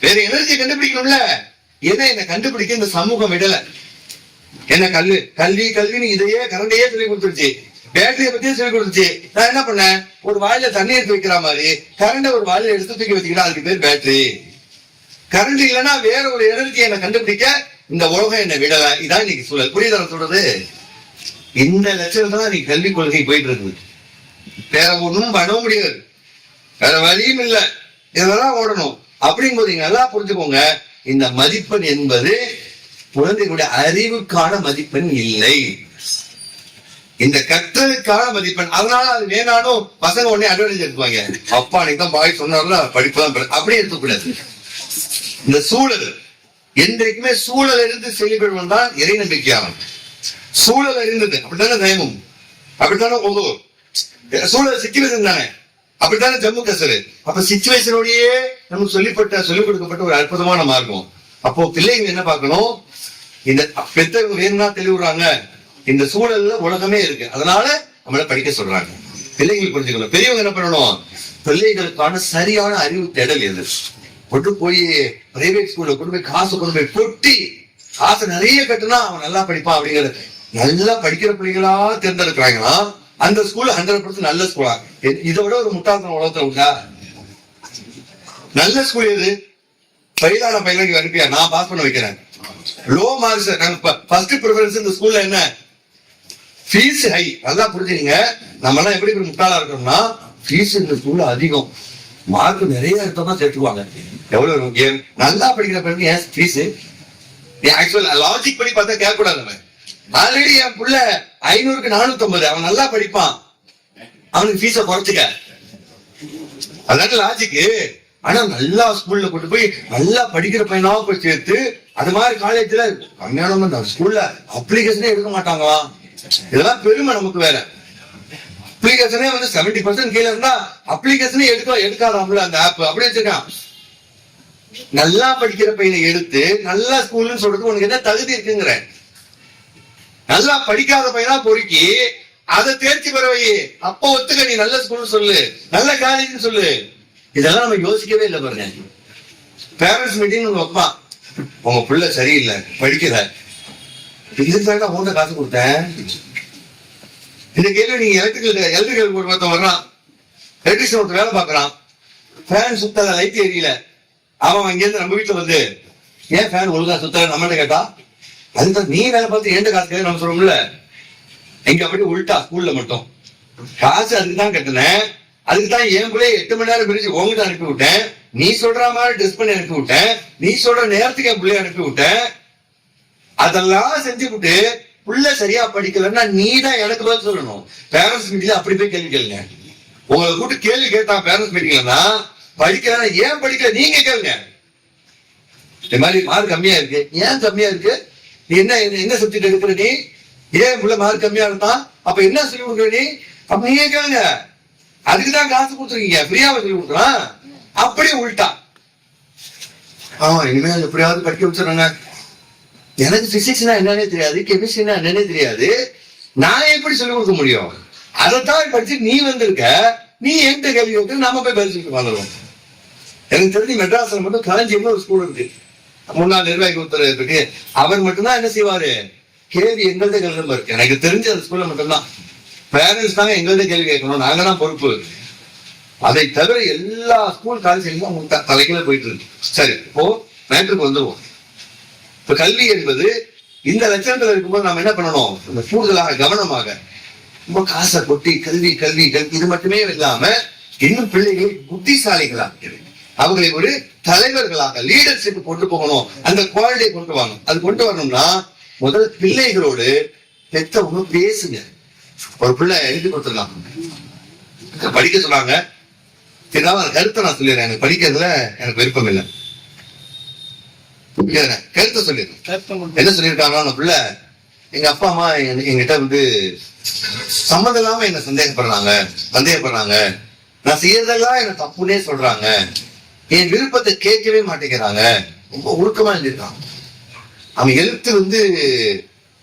வேற எனர்ஜி கண்டுபிடிக்கணும்ல. ஏன்னா என்ன கண்டுபிடிக்க இந்த சமூகம் விடல. என்ன கல்வி கல்வி கல்வின்னு இதையே கரண்டையே சொல்லி கொடுத்துருச்சு, பேட்டரியை பத்தியே சொல்லி கொடுத்துச்சு. நான் என்ன பண்ணேன்? ஒரு வாயில தண்ணி எடுத்து வைக்கிற மாதிரி கரண்ட ஒரு வாயில எடுத்து தூக்கி வச்சுக்கிட்டா அதுக்கு பேர் பேட்டரி. கரண்ட் இல்லைன்னா வேற ஒரு எனர்ஜி என்ன கண்டுபிடிக்க இந்த உலகம் என்ன விடல. இதான் இன்னைக்கு சூழல். புரியுதா சொல்றது? இந்த லட்சணத்துல தான் நீங்க கல்வி கொள்கை போயிட்டு இருக்குது. வேற ஒண்ணும் பண்ண முடியாது, வேற வழியும் இல்லை, இதெல்லாம் ஓடணும். அப்படிங்கும்போது நீங்க நல்லா புரிஞ்சுக்கோங்க, இந்த மதிப்பெண் என்பது குழந்தைகளுடைய அறிவுக்கான மதிப்பெண் இல்லை, இந்த கற்றலுக்கான மதிப்பெண். அதனால அது வேணாலும் பசங்க உடனே அட்வான்டேஜ் எடுத்துவாங்க. அப்பா அன்னைக்கு தான் பாய் சொன்னார்ல, படிப்பு தான், அப்படியே எடுத்துக்கூடாது. இந்த சூழல் என்றைக்குமே சூழல் இருந்து செயல்படுவன் தான் இறை நம்பிக்கையாகும். சூழல் இருந்தது அப்படித்தானே தயமும், அப்படித்தானே ஒவ்வொரு சூழல் சிச்சுவேஷன் தானே, அப்படித்தானே ஜம்மு காஷ்மீர். அப்ப சிச்சுவேஷனோடயே நமக்கு சொல்லிக் கொடுக்கப்பட்ட ஒரு அற்புதமான மார்க்கம். அப்போ பிள்ளைங்க என்ன பார்க்கணும்? இந்த பெற்றவங்க வேணும்னா தெளிவுறாங்க, இந்த சூழல்ல உலகமே இருக்கு, அதனால நம்மள படிக்க சொல்றாங்க. பிள்ளைகள் புரிஞ்சுக்கணும். பெரியவங்க என்ன பண்ணணும்? பிள்ளைகளுக்கான சரியான அறிவு தேடல் எது? கொண்டு போய் பிரைவேட் ஸ்கூல்ல கொண்டு போய் காசு கொண்டு போய் கொட்டி காசு நிறைய கட்டுனா அவன் நல்லா படிப்பான் அப்படிங்கிறது. நல்லா படிக்கிற பிள்ளைகளா தேர்ந்தெடுக்கிறாங்கன்னா அந்த ஸ்கூல் 100% நல்ல ஸ்கூலா? இதை விட ஒரு முட்டாள்தனம் உலகத்துல உண்டா? நல்ல ஸ்கூல் எது? பயிலான பயிலுக்கு அனுப்பியா நான் பாஸ் பண்ண வைக்கிறேன். லோ மார்க்ஸ் ஃபர்ஸ்ட் ப்ரிஃபரன்ஸ் இந்த ஸ்கூல்ல என்ன? Fees high. நல்லா புரிஞ்சுங்க. நம்ம எல்லாம் எப்படி முட்டாளா இருக்கோம்னா, ஃபீஸ் இந்த ஸ்கூல்ல அதிகம், மார்க் நிறைய எடுத்தா சேர்த்துக்குவாங்க. எவ்வளவு நல்லா படிக்கிற பிறகு ஏன் ஃபீஸ்? ஆக்சுவல் லாஜிக் படி பார்த்தா கேட்க கூடாது. ஆல்ரெடி என் புள்ள 500க்கு 450, அவன் நல்லா படிப்பான், அவனுக்கு ஃபீஸ குறைச்சுக்க, அதான் லாஜிக்கு. ஆனா நல்லா ஸ்கூல்ல கொண்டு போய் நல்லா படிக்கிற பையனா போய் சேர்த்து, அது மாதிரி காலேஜ்ல கம்மியான ஸ்கூல்ல அப்ளிகேஷனே எடுக்க மாட்டாங்களா? இதெல்லாம் பெருமை நமக்கு. வேற அப்ளிகேஷனே 70% கீழே இருந்தா அப்ளிகேஷனே எடுக்காதாம்ல அந்த ஆப், அப்படி வச்சிருக்கான். நல்லா படிக்கிற பையனை எடுத்து நல்லா ஸ்கூல்னு சொல்றது உனக்கு என்ன தகுதி இருக்குங்கிற? நல்லா படிக்காத பையனா பொறுக்கி அதை தேர்ச்சி பெற வை, அப்ப ஒத்துக்க, நீ நல்ல ஸ்கூல் சொல்லு, நல்ல காலேஜ் சொல்லு. இதெல்லாம் நம்ம யோசிக்கவே இல்லை பாருங்க. பேரண்ட்ஸ் மீட்டிங் வைப்பான், உங்க பிள்ளை சரியில்லை படிக்கல, இதுக்காக உங்க காசு கொடுத்தேன். இந்த கேள்வி நீங்க எலக்ட்ரிக்கல் ஒருத்தன் வர்றான், எலக்ட்ரிஷியன் ஒருத்தர் வேலை பார்க்கறான், ஃபேன் சுத்தல, லைட் எரியல. அவன் இங்கேருந்து நம்ம வீட்டுல வந்து ஏன் ஃபேன் ஒழுங்கா சுத்தல நம்மகிட்ட கேட்டா, அதுதான் நீ வேலை பார்த்து ஏண்ட காசு கேட்க நம்ம சொல்றோம்ல. எங்க அப்படி உள்டா, ஸ்கூல்ல மட்டும் காசு அதுக்கு தான் கட்டினேன், அதுக்கு தான் என் பிள்ளைய 8 மணி நேரம் பிரிச்சு உங்ககிட்ட அனுப்பி விட்டேன், நீ சொல்ற மாதிரி ட்ரெஸ் பண்ணி அனுப்பி விட்டேன், நீ சொல்ற நேரத்துக்கு என் பிள்ளைய அனுப்பி விட்டேன், அதெல்லாம் செஞ்சு விட்டு புள்ள சரியா படிக்கலன்னா நீ தான் எனக்கு பதில் சொல்லணும். பேரண்ட்ஸ் மீட்டிங்ல அப்படி போய் கேள்வி கேளுங்க. உங்களை கூட்டு கேள்வி கேட்டான் பேரண்ட்ஸ் மீட்டிங்லன்னா, படிக்கலன்னா ஏன் படிக்கல நீங்க கேளுங்க. இந்த மாதிரி மார்க் கம்மியா இருக்கு, ஏன் கம்மியா இருக்கு, நீ என்ன சப்ஜெக்ட் எடுக்கிற, நீ ஏன் புள்ள மார்க் கம்மியா இருந்தான், அப்ப என்ன சொல்லி கொடுக்குற நீ, அப்ப நீங்க கேளுங்க. அதுக்குதான் காசு கொடுத்துருக்கீங்க, ஃப்ரீயாவை சொல்லி கொடுக்குறான். அப்படியே உள்டா, இனிமே எப்படியாவது படிக்க வச்சுறாங்க. எனக்கு பிசிக்ஸ்னா என்னன்னே தெரியாது, கெமிஸ்ட்ரினா என்னன்னே தெரியாது, நான் எப்படி சொல்லிக் கொடுக்க முடியும்? அதைத்தான் படிச்சு நீ வந்திருக்க, நீ என்கிட்ட கேள்வி கேட்டு நாம போய் பதில் சொல்லிட்டு வந்துடுவோம். எனக்கு தெரிஞ்சு மெட்ராஸ்ல மட்டும் களஞ்சியம்னு ஒரு ஸ்கூல் இருக்கு, முன்னாள் நிர்வாகி ஒருத்தர் இருக்கு, அவர் மட்டும்தான் என்ன செய்வாரு, கேள்வி எங்கள்கிட்ட கேள்வி இருக்கு. எனக்கு தெரிஞ்ச அந்த ஸ்கூல்ல மட்டும்தான் பேரண்ட்ஸ் தாங்க எங்கள்கிட்ட கேள்வி கேட்கணும், நாங்க தான் பொறுப்பு. அதை தவிர எல்லா ஸ்கூல் காலேஜ் தலைக்கீழ போயிட்டு இருக்கு. சரி, இப்போ மேட்ருக்கு வந்துருவோம். இப்ப கல்வி என்பது இந்த லட்சணத்துல இருக்கும்போது நாம என்ன பண்ணணும், கூடுதலாக கவனமாக ரொம்ப காசை கொட்டி கல்வி கல்வி கல்வி இது மட்டுமே இல்லாம இன்னும் பிள்ளைகளை புத்திசாலிகளாக அவங்களை ஒரு தலைவர்களாக லீடர்ஷிப் கொண்டு போகணும். அந்த குவாலிட்டியை கொண்டு வரணும். அது கொண்டு வரணும்னா முதல் பிள்ளைகளோடு பெற்றவங்க பேசுங்க. ஒரு பிள்ளை எழுதி கொடுத்துடலாம், படிக்க சொன்னாங்க, கருத்தை நான் சொல்லிடுறேன், எனக்கு படிக்கிறதுல எனக்கு விருப்பம் இல்லை, கருத்தை சொல்லிடுறேன். என்ன சொல்லியிருக்காங்க, அந்த பிள்ளை எங்க அப்பா அம்மா என்கிட்ட வந்து சம்மந்தம் இல்லாம என்ன சந்தேகப்படுறாங்க, நான் செய்யறதெல்லாம் என்ன தப்புன்னே சொல்றாங்க, என் விருப்பத்தை கேட்கவே மாட்டேங்கிறாங்க. ரொம்ப உருக்கமா எழுதியிருக்கான். அவன் எழுத்து வந்து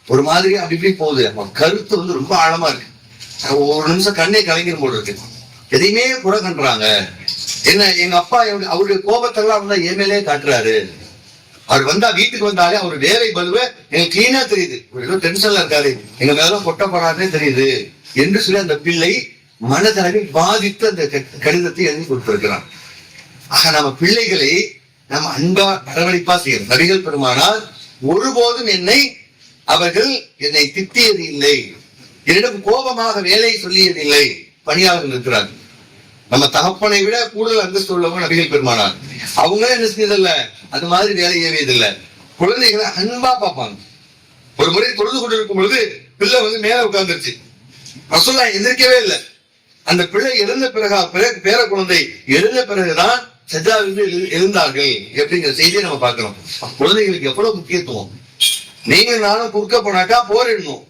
ஒரு மாதிரி அப்படி இப்படி போகுது, அவன் கருத்து வந்து ரொம்ப ஆழமா இருக்கு. ஒரு நிமிஷம் கண்ணே கலைஞர் போல இருக்கு. எதையுமே புறக்கன்றாங்க. என்ன எங்க அப்பா அவருடைய கோபத்தெல்லாம் வந்து என் மேலே காட்டுறாரு. அவர் வந்தா வீட்டுக்கு வந்தாலே அவர் வேலை பலுவ எனக்கு கிளீனா தெரியுது, ஏதோ டென்ஷன்ல இருக்காரு, எங்க மேலும் கொட்டப்படாதே தெரியுது என்று சொல்லி அந்த பிள்ளை மனதளவில் பாதித்து அந்த கடிதத்தை எழுதி கொடுத்திருக்கிறான். ஆக நம்ம பிள்ளைகளை நம்ம அன்பா அரவணைப்பா செய்யணும். நபிகள் பெருமானால் ஒருபோதும் அவர்கள் என்னை திட்டியது இல்லை, என்னிடம் கோபமாக வேலையை சொல்லியது இல்லை. பணியாளர்கள் இருக்கிறார்கள், நம்ம தகப்பனை விட கூடுதல் அந்தஸ்து உள்ளவங்க நபிகள் பெருமானார். அவங்க என்ன செய்யறதில்ல, அது மாதிரி வேலை ஏவியதில்லை. குழந்தைகளை அன்பா பார்ப்பாங்க. ஒரு முறை தொழுது கொண்டு இருக்கும் பொழுது பிள்ளை வந்து மேல உட்கார்ந்துருச்சு, ரசூலுல்லாஹ் எந்திரிக்கவே இல்லை. அந்த பிள்ளை எழுந்த பேர குழந்தை எழுந்த பிறகுதான் சஜ்ஜாவிலிருந்து எழுந்தார்கள் அப்படிங்கிற செய்தியை நம்ம பார்க்கிறோம். குழந்தைகளுக்கு எவ்வளவு முக்கியத்துவம். நீங்க நானும் குறுக்க போனாக்கா போரிடணும்,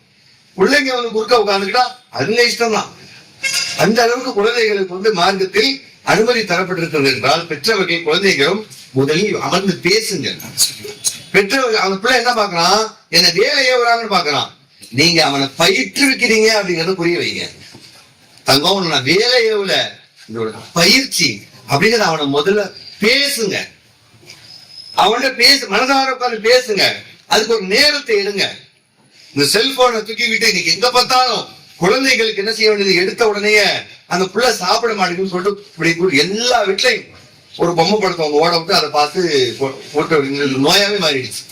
பிள்ளைங்க வந்து குறுக்க உட்கார்ந்துக்கிட்டா அதுங்க இஷ்டம் தான். அந்த அளவுக்கு குழந்தைகளுக்கு வந்து மார்க்கத்தில் அனுமதி தரப்பட்டிருக்கிறது என்றால் பெற்றவர்கள் குழந்தைகளும் முதலில் அமர்ந்து பேசுங்க. பெற்றவர்கள் அவன் பிள்ளை என்ன பாக்குறான், என்ன வேலை ஏவுறாங்கன்னு பாக்குறான். நீங்க அவனை பயிற்றுவிக்கிறீங்க அப்படிங்கறத புரிய வைங்க. தங்கம் நான் வேலை ஏவுல, இதோட பயிற்சி அப்படிங்கிறத அவனை முதல்ல பேசுங்க. அவன்கிட்ட மனதார உட்கார்ந்து பேசுங்க. அதுக்கு ஒரு நேரத்தை எடுங்க. இந்த செல்போனை தூக்கிக்கிட்டு இன்னைக்கு எங்க பார்த்தாலும் குழந்தைகளுக்கு என்ன செய்ய வேண்டியது, எடுத்த உடனே அந்த பிள்ளை சாப்பிட மாட்டேங்குன்னு சொல்லிட்டு எல்லா வீட்லயும் ஒரு பொம்மை படத்தை அவங்க ஓட விட்டு அதை பார்த்து போட்டு நோயாவே மாறிடுச்சு.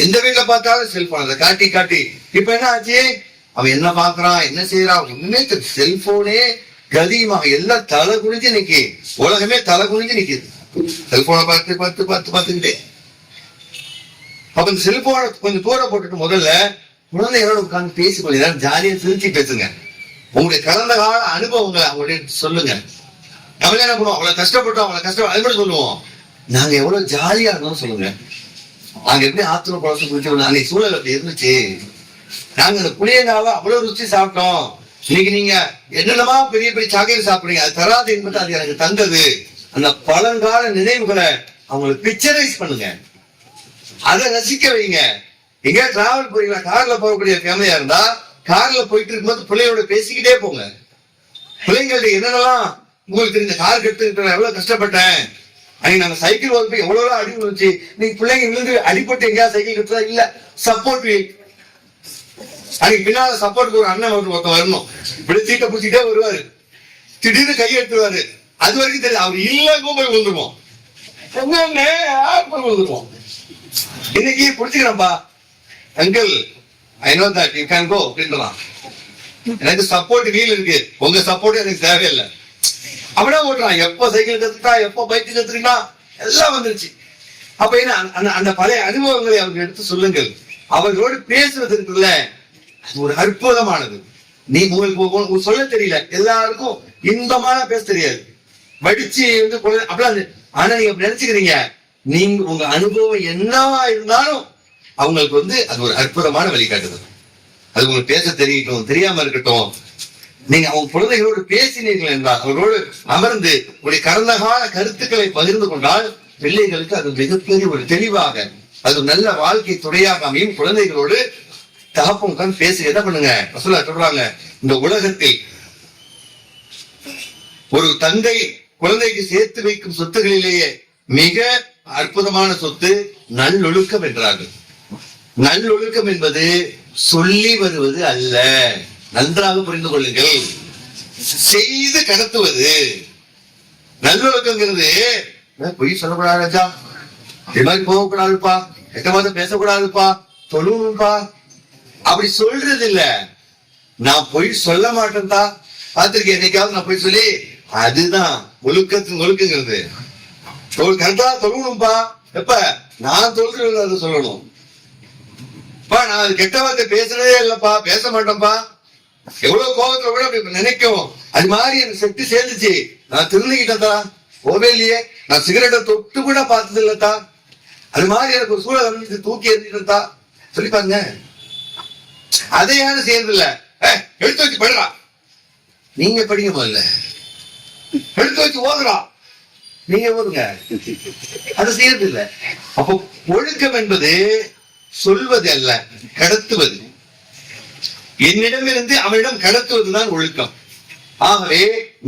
எந்த வீட்டுல பார்த்தாலும் செல்போன் அதை காட்டி காட்டி இப்ப என்ன ஆச்சு, அவன் என்ன பாக்குறான் என்ன செய்யறான் ஒண்ணுமே செல்போனே கதியமாக எல்லாம் தலை குனிஞ்சு இன்னைக்கு உலகமே தலை குனிஞ்சு நிக்குது. செல்போனை பார்த்து பார்த்து பார்த்து பார்த்துக்கிட்டே. அப்ப இந்த செல்போனை கொஞ்சம் தூரம் போட்டுட்டு முதல்ல குழந்தைகளோட உட்கார்ந்து பேசி கொஞ்ச நேரம் ஜாலியா சிரிச்சு பேசுங்க. உங்களுடைய கடந்த கால அனுபவங்களை அவங்கள்ட்ட சொல்லுங்க. நம்ம என்ன பண்ணுவோம், அவளை கஷ்டப்பட்டோம் அது மட்டும் சொல்லுவோம். நாங்க எவ்வளவு ஜாலியா இருந்தோம் சொல்லுங்க. நாங்க எப்படி ஆத்துல குளத்து குடிச்சோம், அன்னைக்கு சூழல் அப்படி இருந்துச்சு, நாங்க அந்த புளியங்காவை அவ்வளவு ருச்சி சாப்பிட்டோம், இன்னைக்கு நீங்க என்னென்னமா பெரிய பெரிய சாக்லேட் சாப்பிடுறீங்க, அது தராது என்பது அது எனக்கு தந்தது. அந்த பழங்கால நினைவுகளை அவங்களுக்கு பிக்சரைஸ் பண்ணுங்க, அதை ரசிக்க வைங்க. எங்க டிராவல் போறீங்களா, கார்ல போகக்கூடிய ஃபேமிலியா இருந்தா கார்ல போயிட்டு இருக்கும்போது பிள்ளையோட பேசிக்கிட்டே போங்க. பிள்ளைங்கள்ட்ட என்னென்னலாம் உங்களுக்கு தெரிஞ்ச, கார் கெடுத்து எவ்வளவு கஷ்டப்பட்டேன், அன்னைக்கு நாங்க சைக்கிள் ஓட்டு எவ்வளவு அடி விழுந்துச்சு, நீங்க பிள்ளைங்க விழுந்து அடிப்பட்டு எங்கேயாவது சைக்கிள் கெடுத்தா இல்ல சப்போர்ட் வீல், அன்னைக்கு பின்னால சப்போர்ட் ஒரு அண்ணன் ஒருத்தர் வரணும், இப்படி சீட்டை பிடிச்சிட்டே வருவாரு, திடீர்னு கை எடுத்துருவாரு, அது வரைக்கும் தெரியும் அவர் இல்ல போய் விழுந்துருவோம், விழுந்துருவோம். இன்னைக்கு பிடிச்சிக்கிறேன்ப்பா uncle, I know that you can go அப்படின்றான். எனக்கு சப்போர்ட் வீல் இருக்கு, உங்க சப்போர்ட் எனக்கு தேவையில்லை அப்படியே ஓட்டுறான். எப்ப சைக்கிள் கத்துட்டா எப்ப பைக் கத்துக்கிட்டா எல்லாம் வந்துருச்சு. அப்ப என்ன அந்த பழைய அனுபவங்களை அவங்க எடுத்து சொல்லுங்கள். அவர்களோடு பேசுறது இருக்குல்ல, அது ஒரு அற்புதமானது. நீ உங்களுக்கு சொல்ல தெரியல, எல்லாருக்கும் இன்பமான பேச தெரியாது, வடிச்சு வந்து அப்படிலாம். ஆனா நீங்க அப்படி நினைச்சுக்கிறீங்க, நீங்க உங்க அனுபவம் என்னவா இருந்தாலும் அவங்களுக்கு வந்து அது ஒரு அற்புதமான வழிகாட்டுது. அது உங்களுக்கு பேச தெரியட்டும் தெரியாம இருக்கட்டும், நீங்க அவங்க குழந்தைகளோடு பேசினீர்கள் என்றால், அவர்களோடு அமர்ந்து உடைய கடந்த கால கருத்துக்களை பகிர்ந்து கொண்டால் பிள்ளைகளுக்கு அது மிகப்பெரிய ஒரு தெளிவாக, அது ஒரு நல்ல வாழ்க்கை துணையாக அமையும். குழந்தைகளோடு தகப்பம் பேசி என்ன பண்ணுங்க, ரசூலுல்லாஹ் சொல்றாங்க, இந்த உலகத்தில் ஒரு தந்தை குழந்தைக்கு சேர்த்து வைக்கும் சொத்துகளிலேயே மிக அற்புதமான சொத்து நல்லொழுக்கம் என்றார்கள். நல்லொழுக்கம் என்பது சொல்லி வருவது அல்ல, நன்றாக புரிந்து கொள்ளுங்கள், செய்து கடத்துவது. நல்லொழுக்கங்கிறது பொய் சொல்லக்கூடாது, ராஜா இது மாதிரி போகக்கூடாதுப்பா, கெட்ட வார்த்தை பேசக்கூடாதுப்பா, தொழுவுப்பா, அப்படி சொல்றது இல்ல. நான் போய் சொல்ல மாட்டேன்டா. பார்த்திருக்கேன் என்னைக்காவது நான் போய் சொல்லி, அதுதான் ஒழுக்குங்கிறது. கரெக்டா தொழுவணும்பா. எப்ப நான் தொழுகிறது அதை சொல்லணும். நான் அது கெட்ட வார்த்தை பேசுறதே இல்லப்பா, பேச மாட்டேன்ப்பா. எவ்வளவு கோபத்துல கூட அப்படி நினைக்கும். அது மாதிரி எனக்கு சக்தி சேர்ந்துச்சு. நான் திருந்திக்கிட்டதா, போவே இல்லையே. நான் சிகரெட்டை தொட்டு கூட பார்த்தது இல்லத்தா. அது மாதிரி எனக்கு ஒரு சூழல் வந்து தூக்கி எறிஞ்சிட்டா சொல்லிப்பாங்க. அதை யாரும் செய்யறது இல்ல. எடுத்து வச்சு படுறா, நீங்க படிக்க முதல்ல. எடுத்து வச்சு ஓதுறா, நீங்க ஓதுங்க. அது செய்யறது இல்ல. அப்போ ஒழுக்கம் என்பது சொல்வது அல்ல, கடத்துவது. என்னிடமிருந்து அவனிடம் கடத்துவதுதான் ஒழுக்கம். ஆகவே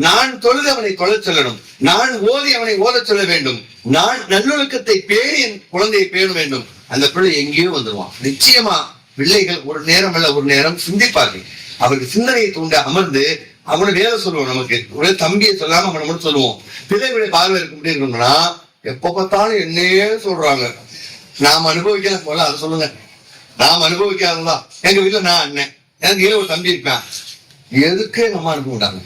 நான் தொழுது அவனை தொழ சொல்லணும், நான் ஓதி அவனை ஓதச் சொல்ல வேண்டும், நான் நல்லொழுக்கத்தை பேணி என் குழந்தையை பேண வேண்டும். அந்த பிள்ளை எங்கேயோ வந்துடுவான். நிச்சயமா பிள்ளைகள் ஒரு நேரம் அல்ல ஒரு நேரம் சிந்திப்பார்கள். அவருக்கு சிந்தனையை தூண்ட அமர்ந்து அவனை வேலை சொல்லுவோம். நமக்கு ஒரு தம்பியை சொல்லாம அவனை மட்டும் சொல்லுவோம். பிள்ளைகளுடைய பார்வை இருக்க முடியும்னா எப்ப பார்த்தாலும் என்னையே சொல்றாங்க. நாம் அனுபவிக்கல போல அதை சொல்லுங்க. நாம் அனுபவிக்காததான். எங்க வீட்டுல நான் அண்ணன், எனக்கு கீழே ஒரு தம்பி இருப்பேன். எதுக்கு நம்ம அனுப்ப மாட்டாங்க,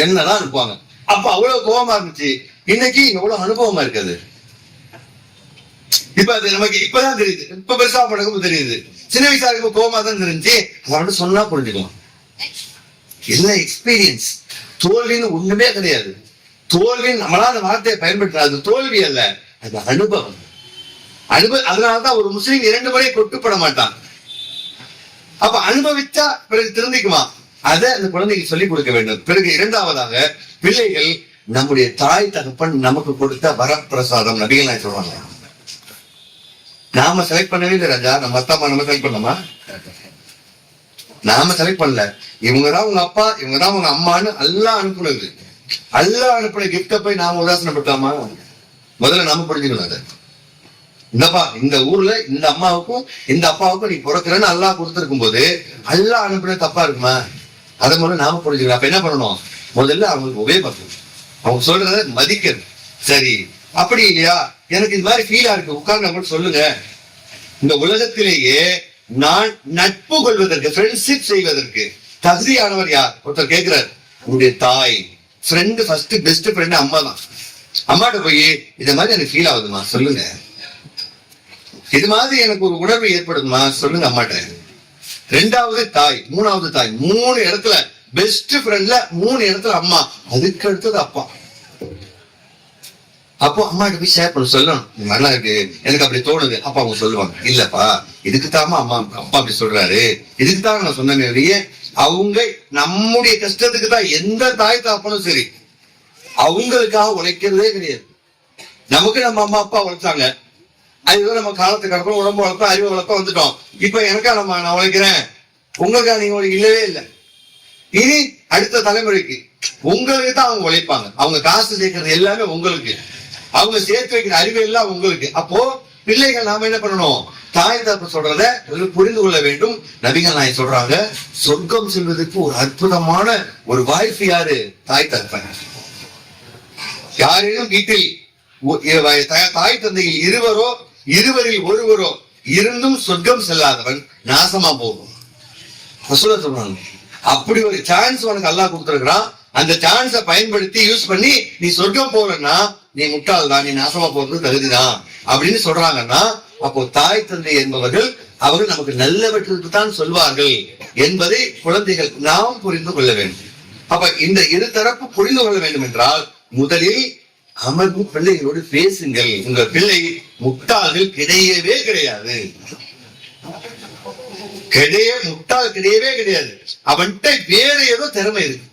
என்னதான் அனுப்புவாங்க. அப்ப அவ்வளவு கோபமா இருந்துச்சு. இன்னைக்கு எவ்வளவு அனுபவமா இருக்குது. இப்ப அது நமக்கு இப்பதான் தெரியுது. இப்ப பெருசா பழக்கம் தெரியுது. சின்ன வயசா இருக்கும் கோபமா தான் தெரிஞ்சு அவன் சொன்னா புரிஞ்சுக்கலாம். என்ன எக்ஸ்பீரியன்ஸ். தோல்வின்னு ஒண்ணுமே கிடையாது. தோல்வின்னு நம்மளா அந்த வார்த்தையை பயன்படுத்தாது. தோல்வி அல்ல, அது அனுபவம். அதனாலதான் ஒரு முஸ்லீம் 2 முறை கொட்டுப்பட மாட்டான். அப்ப அனுபவிச்சா பிறகு திருந்திக்குமா, அதை அந்த குழந்தைக்கு சொல்லிக் கொடுக்க வேண்டும். பிறகு இரண்டாவதாக பிள்ளைகள் நம்முடைய தாய் தகப்பன் நமக்கு கொடுத்த வரப்பிரசாதம். நபிகள் நாயகம் சொல்றாங்க, நாம செலக்ட் பண்ணவே இல்லை ராஜா. நம்ம அத்தா அம்மா நம்ம செலக்ட் பண்ணலாமா? நாம செலக்ட் பண்ணல. இவங்கதான் உங்க அப்பா, இவங்கதான் உங்க அம்மான்னு அல்லாஹ் அனுப்புனது. அல்லாஹ் அனுப்புன கிஃப்ட போய் நாம உதாசனப்படுத்தாமா? முதல்ல நாம புரிஞ்சுக்கணும். அதை இந்தப்பா இந்த ஊர்ல இந்த அம்மாவுக்கும் இந்த அப்பாவுக்கும் நீ பிறக்கிறன்னு அல்லாஹ் கொடுத்துருக்கும் போது அல்லாஹ் அனுப்புன தப்பா இருக்குமா? அதை முதல்ல நாம புரிஞ்சுக்கணும். அப்ப என்ன பண்ணணும்? முதல்ல அவங்களுக்கு உபயோகப்படுத்தணும். அவங்க சொல்றத மதிக்கிறது. சரி, அப்படி இல்லையா, எனக்கு இது மாதிரி ஃபீலா இருக்கு, உட்கார்ந்து கூட சொல்லுங்க. இந்த உலகத்திலேயே நான் நட்பு கொள்வதற்கு, ஃப்ரெண்ட்ஷிப் செய்வதற்கு தகுதியானவர் யார்? ஒருத்தர் கேட்கிறார். உங்களுடைய தாய். ஃப்ரெண்டு ஃபர்ஸ்ட் பெஸ்ட் ஃப்ரெண்டு அம்மா தான். அம்மாட்ட போய் இந்த மாதிரி எனக்கு ஃபீல் ஆகுதுமா சொல்லுங்க, இது மாதிரி எனக்கு ஒரு உணர்வு ஏற்படுதுமா சொல்லுங்க அம்மாட்ட. 2வது தாய், 3வது தாய். 3 இடத்துல பெஸ்ட் ஃப்ரெண்ட்ல 3 இடத்துல அம்மா, அதுக்கு அடுத்தது அப்பா. அப்போ அம்மாட்ட போய் ஷேர் பண்ண சொல்லணும், நல்லா இருக்கு எனக்கு அப்படி தோணுது. அப்பா அவங்க சொல்லுவாங்க, இல்லப்பா இதுக்குத்தாமா அம்மா அப்பா அப்படி சொல்றாரு, இதுக்குதான் நான் சொன்னேன். அவங்க நம்முடைய கஷ்டத்துக்கு தான். எந்த தாய் தாப்பனும் சரி அவங்களுக்காக உழைக்கிறதே கிடையாது. நமக்கு நம்ம அம்மா அப்பா உழைச்சாங்க, அதுதான் நம்ம காலத்துக்கு அப்புறம் உடம்பு வளர்ப்போம், அறிவு வளர்ப்போம் வந்துட்டோம். இப்ப எனக்கா நான் உழைக்கிறேன், உங்களுக்கா நீங்க இல்லவே இல்லை. இனி அடுத்த தலைமுறைக்கு உங்களுக்கு தான் அவங்க உழைப்பாங்க. அவங்க காசு சேர்க்கறது எல்லாமே உங்களுக்கு, அவங்க சேர்த்து வைக்கிற அறிவு எல்லாம் உங்களுக்கு. அப்போ பிள்ளைகள் நாம என்ன பண்ணணும்? தாய் தப்பு சொல்றத புரிந்து கொள்ள வேண்டும். நபிகள் நாயகம் சொல்றாங்க, சொர்க்கம் செல்வதற்கு ஒரு அற்புதமான ஒரு வாய்ப்பு யாரு? தாய் தகப்பன். யாரேனும் வீட்டில் தாய் தந்தையில் இருவரில் ஒருவரோ இருந்தும் சொர்க்கம் செல்லாதவன் நாசமா போகும் சொல்றாங்க. அப்படி ஒரு சான்ஸ் உனக்கு அல்லாஹ் கொடுத்திருக்கிறான். அந்த சான்ஸை பயன்படுத்தி யூஸ் பண்ணி நீ சொர்க்கம் போகலன்னா நீ முட்டாள் தான், நீ நாசமா போறது தகுதிதான் அப்படின்னு சொல்றாங்கன்னா, அப்போ தாய் தந்தை என்பவர்கள் அவர்கள் நமக்கு நல்லவற்றுக்கு தான் சொல்வார்கள் என்பதை குழந்தைகள் நாம் புரிந்து கொள்ள வேண்டும். அப்ப இந்த இருதரப்பு புரிந்து கொள்ள வேண்டும் என்றால் முதலில் அமர்வு பிள்ளைகளோடு பேசுங்கள். உங்க பிள்ளை முட்டாள்கள் கிடையவே கிடையாது, முட்டாள் கிடையவே கிடையாது. அவன்கிட்ட வேற ஏதோ திறமை இருக்கு,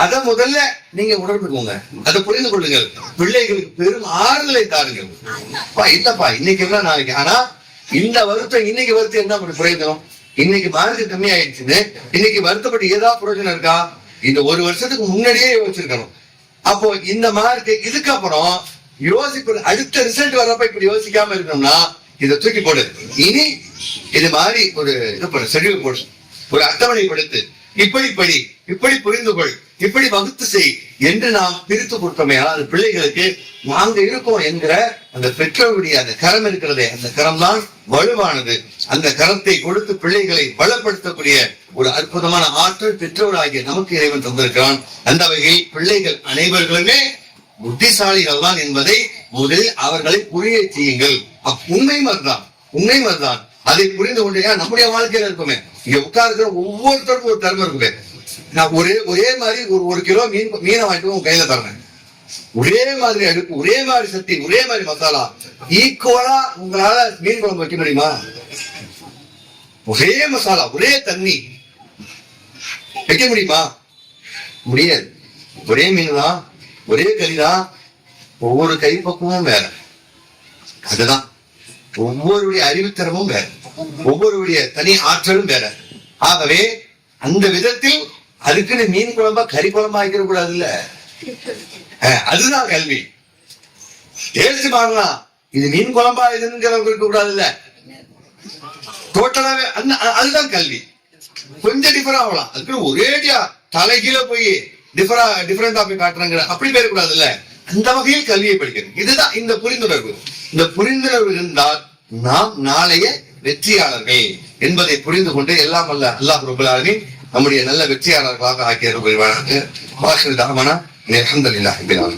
அத முதல்ல நீங்க உணர்ந்துக்கோங்க, அதை புரிந்து கொள்ளுங்கள். பிள்ளைகளுக்கு பெரும் ஆறுதலை தாருங்கள். இல்லப்பா இன்னைக்கு எல்லாம் நாளைக்கு, ஆனா இந்த வருத்தம் இன்னைக்கு வருத்தம் என்ன பிரயோஜனம்? இன்னைக்கு மார்க்கு கம்மி ஆயிடுச்சுன்னு இன்னைக்கு வருத்தப்பட்டு ஏதாவது பிரயோஜனம் இருக்கா? இந்த 1 வருஷத்துக்கு முன்னாடியே யோசிச்சிருக்கணும். அப்போ இந்த மார்க் இதுக்கப்புறம் யோசிப்பு, அடுத்த ரிசல்ட் வர்றப்ப இப்படி யோசிக்காம இருக்கணும்னா இதை தூக்கி போடு. இனி இது மாதிரி ஒரு இது ஷெட்யூல் போடு, ஒரு அட்டவணை படுத்து இப்படி படி, இப்படி புரிந்து கொள், இப்படி வகுத்து செய் என்று நாம் பிரித்து கொடுத்தோமே அது பிள்ளைகளுக்கு நாங்க இருக்கோம் என்கிற அந்த பெற்றோருடைய அந்த கரம் இருக்கிறதே, அந்த கரம் தான் வலுவானது. அந்த கரத்தை கொடுத்து பிள்ளைகளை பலப்படுத்தக்கூடிய ஒரு அற்புதமான ஆற்றல் பெற்றோராகிய நமக்கு இறைவன் தந்திருக்கிறான். அந்த வகையில் பிள்ளைகள் அனைவர்களுமே புத்திசாலிகள் தான் என்பதை முதலில் அவர்களை புரிய செய்யுங்கள். உண்மை மாதிரிதான் அதை புரிந்து கொண்டு நம்முடைய வாழ்க்கையில இருக்குமே, இங்க உட்கார்க்கிற ஒவ்வொருத்தருக்கும் ஒரு தர்மம் இருக்குமே. நான் ஒரே மாதிரி ஒரு கிலோ மீனை வாங்கிட்டு உங்க கையில தரேன், ஒரே மாதிரி அடுப்பு, ஒரே மாதிரி சட்டி, ஒரே மாதிரி மசாலா, ஈக்குவலா உங்களால மீன் குழம்பு வைக்க முடியுமா? ஒரே மசாலா, ஒரே தண்ணி வைக்க முடியுமா? முடியாது. ஒரே மீன் தான், ஒரே கறிதான், ஒவ்வொரு கைப்பக்குவமும் வேற. அதுதான் ஒவ்வொருடைய அறிவுத்திறமும் வேற, ஒவ்வொருடைய தனி ஆற்றலும் வேற. ஆகவே அந்த விதத்தில் அதுக்குன்னு மீன் குழம்பா கறி குழம்பா வைக்கிற கூடாது இல்ல. அதுதான் கல்வி. டேஸ்ட் மாறலாம், இது மீன் குழம்பா இதுங்கிற இருக்க கூடாது இல்ல. டோட்டலாவே அதுதான் கல்வி. கொஞ்சம் டிஃபரா ஆகலாம், அதுக்கு ஒரேடியா தலைகீழ போய் டிஃபரெண்டா போய் காட்டுறாங்க அப்படி போயிடக்கூடாது இல்ல. அந்த வகையில் கல்வியை படிக்கிறது. இதுதான் இந்த புரிந்துணர்வு. இந்த புரிந்துணர்வு இருந்தால் நாம் நாளைய வெற்றியாளர்கள் என்பதை புரிந்து கொண்டு எல்லாம் அல்ல அல்லாஹ் ரப்பல் ஆலமீன் நம்முடைய நல்ல வெற்றியாளர்களாக ஆக்கிய அல்ஹம்துலில்லாஹி.